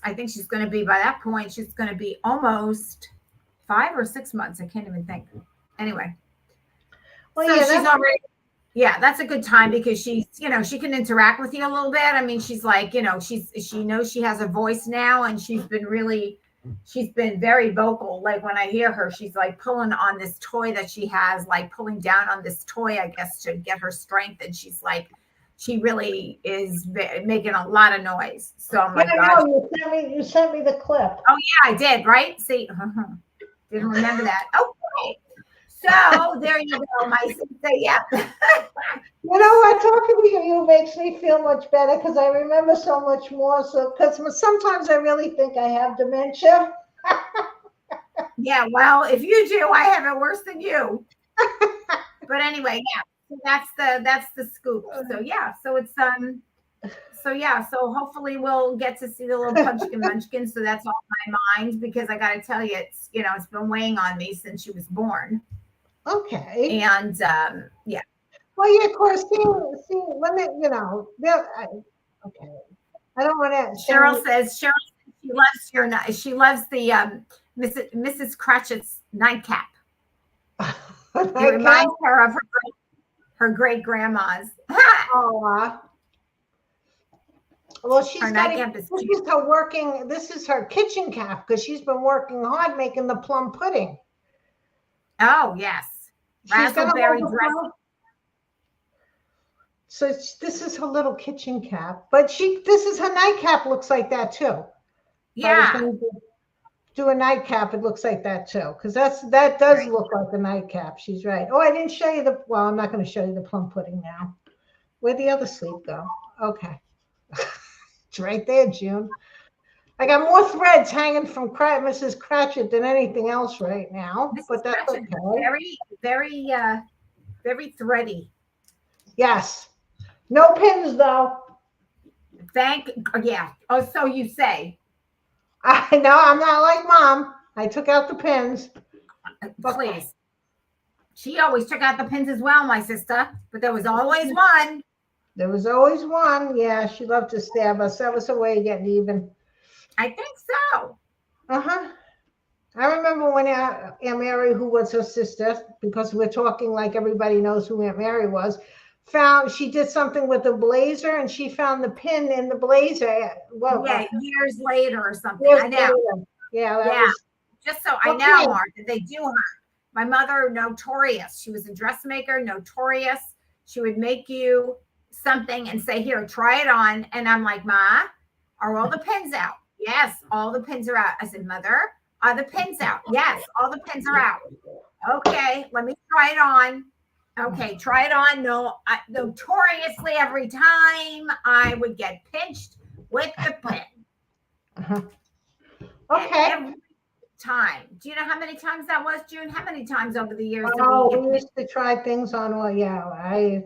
I think she's going to be, by that point, she's going to be almost 5 or 6 months. I can't even think. Anyway. Well, so she's already, that's a good time, because she's, she can interact with you a little bit. I mean, she's like, she knows she has a voice now, and she's been very vocal. Like when I hear her, she's like pulling on this toy that she has, like pulling down on this toy, I guess, to get her strength. And she's like, she really is making a lot of noise. So my God. You sent me the clip. Oh yeah, I did. Right. See, didn't remember that. Okay. So there you go, my sister. Yeah. You know what? Talking to you makes me feel much better, because I remember so much more. So, because sometimes I really think I have dementia. Yeah. Well, if you do, I have it worse than you. But anyway, that's the scoop. So so it's so hopefully we'll get to see the little Punchkin Munchkin. So that's off my mind, because I got to tell you, it's it's been weighing on me since she was born. Okay. And Well, yeah, of course. See, when it, okay. I don't want to. Cheryl says she loves the Mrs. Cratchit's nightcap. It reminds her of her great grandma's. Oh. Well, this is her kitchen cap, because she's been working hard making the plum pudding. Oh, yes. Raspberry dressing. So this is her little kitchen cap, but this is her nightcap. Looks like that too. Yeah. Do a nightcap. It looks like that too, because that does look like a nightcap. She's right. Oh, I didn't show you well, I'm not going to show you the plum pudding now. Where'd the other sleeve go? Okay. It's right there, June. I got more threads hanging from Mrs. Cratchit than anything else right now, but that's okay. Very, very, very thready. Yes. No pins, though. Oh, so you say. I know, I'm not like Mom. I took out the pins. Please. She always took out the pins as well, my sister, but there was always one. There was always one. Yeah, she loved to stab us. That was her way of getting even. I think so. Uh-huh. I remember when Aunt Mary, who was her sister, because we're talking like everybody knows who Aunt Mary was, she did something with the blazer and she found the pin in the blazer. Well, yeah, years later or something. years I know. later. Yeah, that Yeah. was. Just so I Okay. know, Martha, they do her. My mother, notorious. She was a dressmaker, notorious. She would make you something and say, here, try it on. And I'm like, Ma, are all the pins out? Yes, all the pins are out. I said, Mother, are the pins out? Yes, all the pins are out. Okay, let me try it on. Okay, try it on. No, notoriously, every time I would get pinched with the pin. Uh-huh. Okay. Every time. Do you know how many times that was, June? How many times over the years did Oh, we we used to try things on. Well, yeah,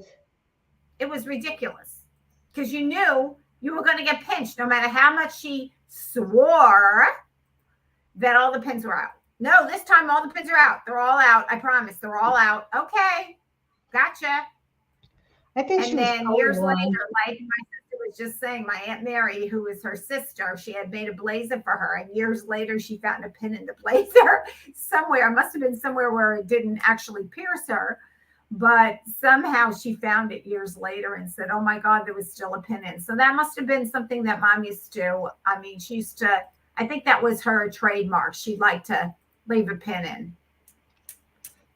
it was ridiculous because you knew you were going to get pinched no matter how much she swore that all the pins were out. No, this time all the pins are out. They're all out. I promise. They're all out. Okay. Gotcha. I think she And was then years colorblind. later, like my sister was just saying, my Aunt Mary, who is her sister, she had made a blazer for her. And years later, she found a pin in the blazer somewhere. It must have been somewhere where it didn't actually pierce her. But somehow she found it years later and said, oh my God, there was still a pin in. So that must have been something that Mom used to. I mean, she used to, I think that was her trademark. She'd like to leave a pin in.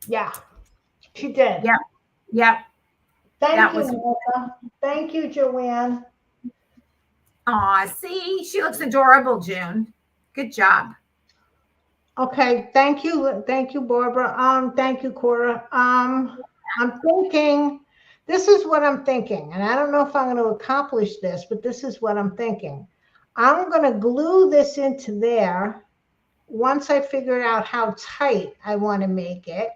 Yeah, she did. Yep. Yep. Thank you, Melissa. Thank you, Joanne. Aw, see, she looks adorable, June. Good job. Okay, thank you, Barbara. Thank you, Cora. I'm thinking. This is what I'm thinking, and I don't know if I'm going to accomplish this, but this is what I'm thinking. I'm going to glue this into there once I figure out how tight I want to make it.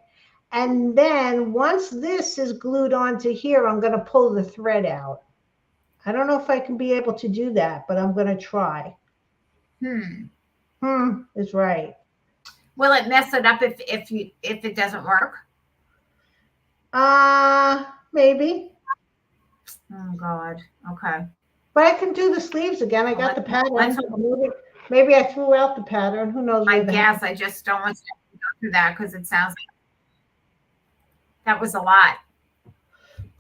And then once this is glued onto here, I'm going to pull the thread out. I don't know if I can be able to do that, but I'm going to try. Is right. Will it mess it up if it doesn't work? Maybe. Oh God. Okay. But I can do the sleeves again. I got the pattern. Maybe I threw out the pattern. Who knows? I guess I just don't want to go through that because it sounds like that was a lot.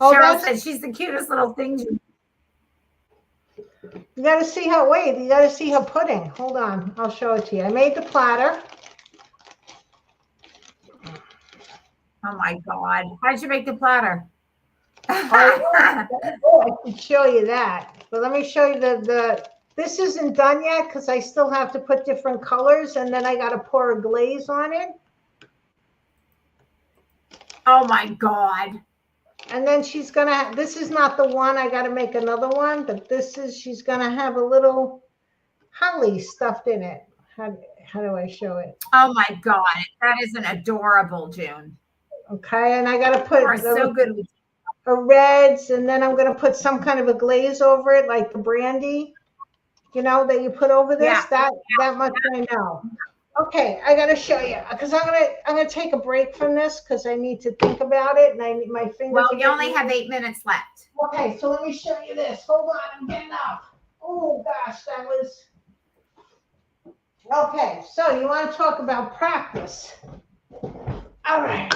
Oh, Cheryl said she's the cutest little thing. You got to see her. Wait, you got to see her pudding. Hold on, I'll show it to you. I made the platter. Oh my God! How did you make the platter? I can show you that. But let me show you the. This isn't done yet because I still have to put different colors, and then I got to pour a glaze on it. Oh my God. And then she's gonna, this is not the one, I gotta make another one, but this is, she's gonna have a little holly stuffed in it. How do I show it? Oh my God, that is an adorable, June. Okay, and I gotta put so good. Reds, and then I'm gonna put some kind of a glaze over it, like the brandy, you know, that you put over this. Yeah. That much I know. Okay, I gotta show you because I'm gonna take a break from this because I need to think about it, and I need my fingers. Well, you only have 8 minutes left. Okay, so let me show you this. Hold on, I'm getting up. Oh gosh, that was. Okay, so you want to talk about practice? All right.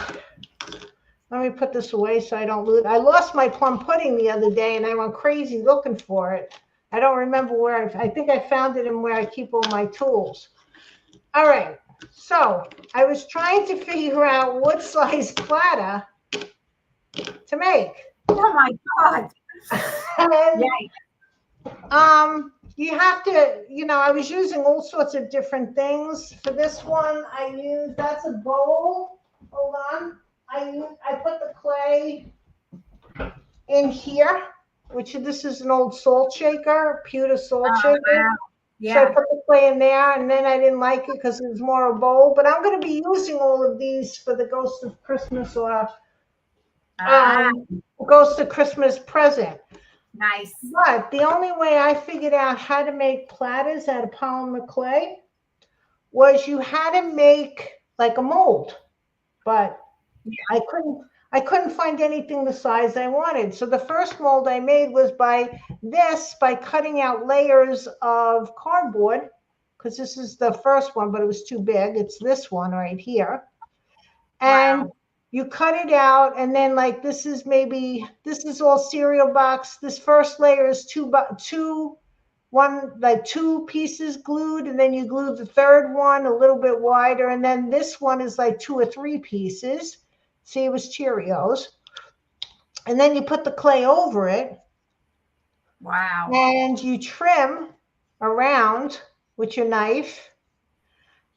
Let me put this away so I don't lose. I lost my plum pudding the other day, and I went crazy looking for it. I don't remember where. I think I found it in where I keep all my tools. All right, so I was trying to figure out what size platter to make. Oh my God. And, you have to, you know, I was using all sorts of different things. For this one, I used, that's a bowl. Hold on. I put the clay in here, which this is an old salt shaker, pewter salt shaker. Wow. Yeah. So I put the clay in there, and then I didn't like it because it was more a bowl. But I'm going to be using all of these for the Ghost of Christmas or Ghost of Christmas present. Nice. But the only way I figured out how to make platters out of polymer clay was you had to make like a mold. But I couldn't find anything the size I wanted. So the first mold I made was by cutting out layers of cardboard, because this is the first one, but it was too big. It's this one right here. And Wow. you cut it out, and then like this is all cereal box. This first layer is two pieces glued, and then you glue the third one a little bit wider, and then this one is like 2 or 3 pieces. See, it was Cheerios. And then you put the clay over it. Wow. And you trim around with your knife.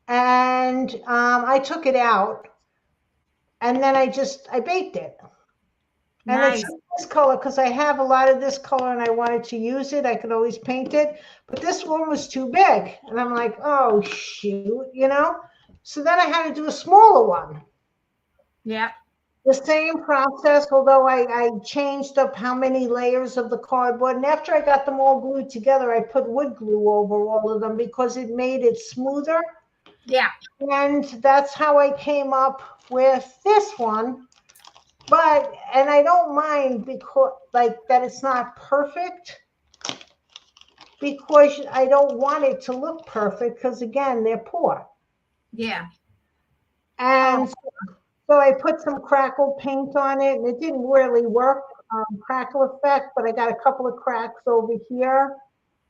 And I took it out, and then I baked it. And Nice. it's this color because I have a lot of this color and I wanted to use it. I could always paint it, but this one was too big. And I'm like, oh, shoot, So then I had to do a smaller one. Yeah. The same process, although I changed up how many layers of the cardboard. And after I got them all glued together, I put wood glue over all of them because it made it smoother. Yeah. And that's how I came up with this one. And I don't mind because that it's not perfect, because I don't want it to look perfect because again, they're poor. Yeah. And so I put some crackle paint on it, and it didn't really work, crackle effect, but I got a couple of cracks over here,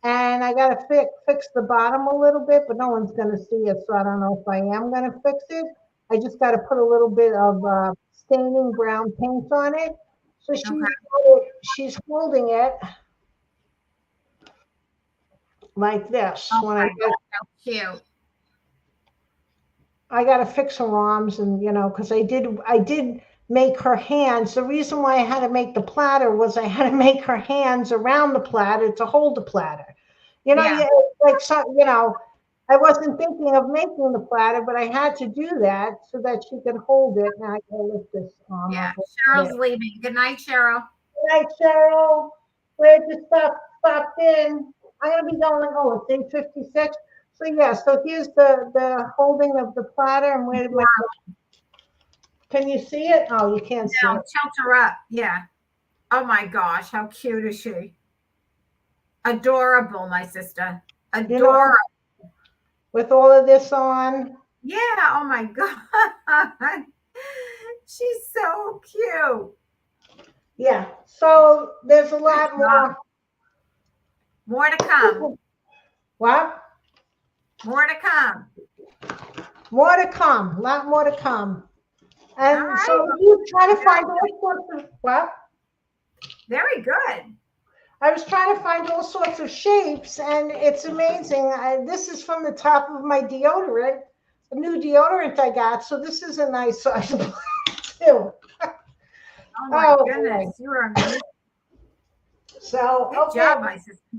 and I got to fix the bottom a little bit, but no one's going to see it, so I don't know if I am going to fix it. I just got to put a little bit of staining brown paint on it. So she's holding it like this. Oh my God, so cute. I got to fix her arms, and because I did make her hands. The reason why I had to make the platter was I had to make her hands around the platter to hold the platter. Yeah. I wasn't thinking of making the platter, but I had to do that so that she could hold it. Now I gotta lift this arm Yeah. up. Cheryl's leaving. Good night, Cheryl. Good night, Cheryl. Where'd you stopped in? I'm gonna be going. Oh, it's 8:56. So yeah, so here's the holding of the platter, and where did my can you see it? Oh, you can't see Now it. tilt her up. Yeah. Oh my gosh, how cute is she? Adorable, my sister. Adorable. With all of this on. Yeah. Oh my God. She's so cute. Yeah. So there's a lot more. More to come. What? More to come. More to come. A lot more to come. And right. so you try to find all sorts of what? Very good. I was trying to find all sorts of shapes, and it's amazing. This is from the top of my deodorant, the new deodorant I got. So this is a nice size too. Oh my goodness, boy. You are amazing. So good job, my sister.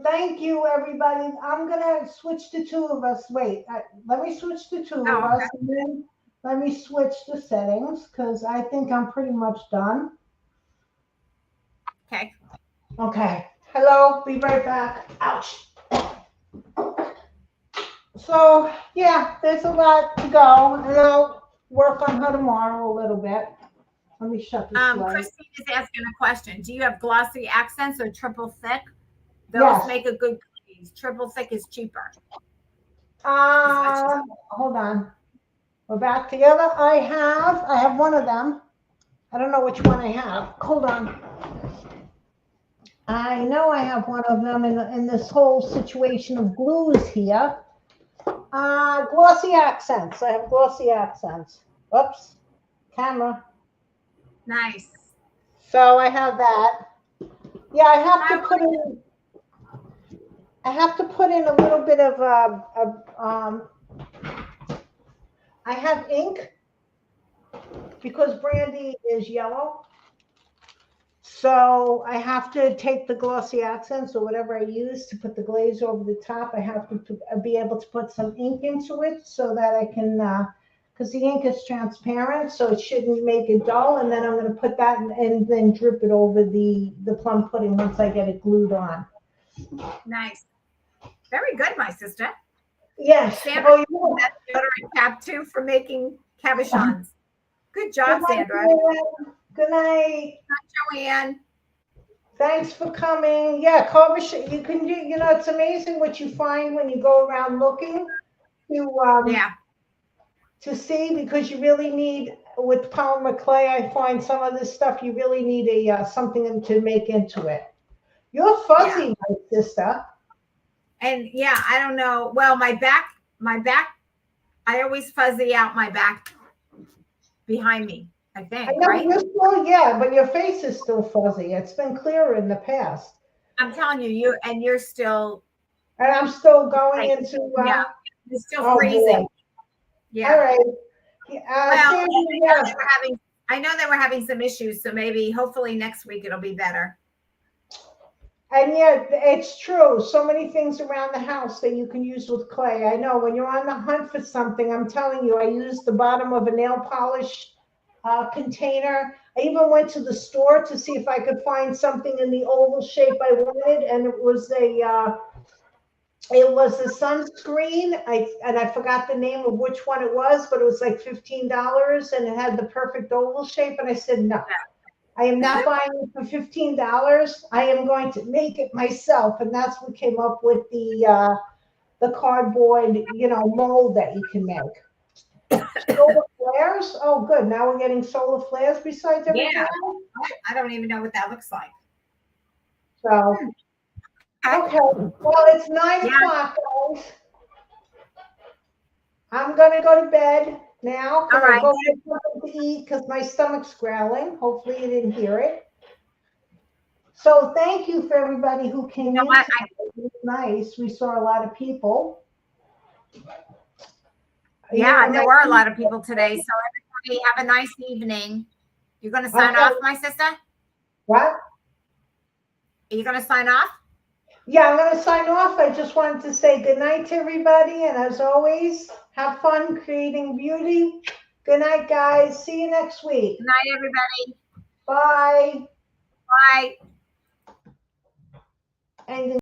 Thank you, everybody. I'm gonna switch to two of us. Wait, let me switch to two of us, and then let me switch the settings because I think I'm pretty much done. Okay. Okay. Hello. Be right back. Ouch. So yeah, there's a lot to go, and I'll work on her tomorrow a little bit. Let me shut this light. Christine is asking a question. Do you have glossy accents or triple thick? Those make a good cookies. Triple thick is cheaper. Hold on. We're back together. I have one of them. I don't know which one I have. Hold on. I know I have one of them in this whole situation of glues here. Glossy accents. I have glossy accents. Oops. Camera. Nice. So I have that. Yeah, I have to put in a little bit of I have ink because Brandy is yellow. So I have to take the glossy accents or whatever I use to put the glaze over the top. I have to be able to put some ink into it so that I can, because the ink is transparent, so it shouldn't make it dull. And then I'm going to put that and then drip it over the plum pudding once I get it glued on. Nice. Very good, my sister. Yes. Sandra, Oh, yeah. that deodorant cap too for making cabochons. Good job, Good night, Sandra. Joanne. Good night. Joanne. Thanks for coming. Yeah, Coversh, you can do, it's amazing what you find when you go around looking to Yeah. to see, because you really need, with polymer clay, I find some of this stuff you really need a something to make into it. You're Yeah. fuzzy, my sister. And yeah, I don't know. Well, my back, I always fuzzy out my back behind me, I I think, know right? you're still, yeah, but your face is still fuzzy. It's been clearer in the past. I'm telling you, you're still, And I'm still going like, into, yeah, you're still oh boy. freezing. All Yeah. right. Well, Sandy, they yeah. were having, I know they were having some issues, so maybe, hopefully next week it'll be better. And yet, it's true. So many things around the house that you can use with clay. I know when you're on the hunt for something, I'm telling you, I used the bottom of a nail polish container. I even went to the store to see if I could find something in the oval shape I wanted, and it was a sunscreen. I forgot the name of which one it was, but it was like $15, and it had the perfect oval shape. And I said, no, I am not buying it for $15. I am going to make it myself. And that's what came up with the cardboard, mold that you can make. Solar flares? Oh, good. Now we're getting solar flares besides everything Yeah. else. I don't even know what that looks like. So, Okay. okay. Well, it's 9 o'clock, guys. I'm going to go to bed now All because I'll right. go get something to eat because my stomach's growling. Hopefully you didn't hear it. So thank you for everybody who came You know in what? tonight. It was nice. We saw a lot of people. Yeah, and there were a lot of people today. So everybody have a nice evening. You're going to sign Okay. off, my sister? What? Are you going to sign off? Yeah, I'm going to sign off. I just wanted to say good night to everybody. And as always, have fun creating beauty. Good night, guys. See you next week. Good night, everybody. Bye. Bye. And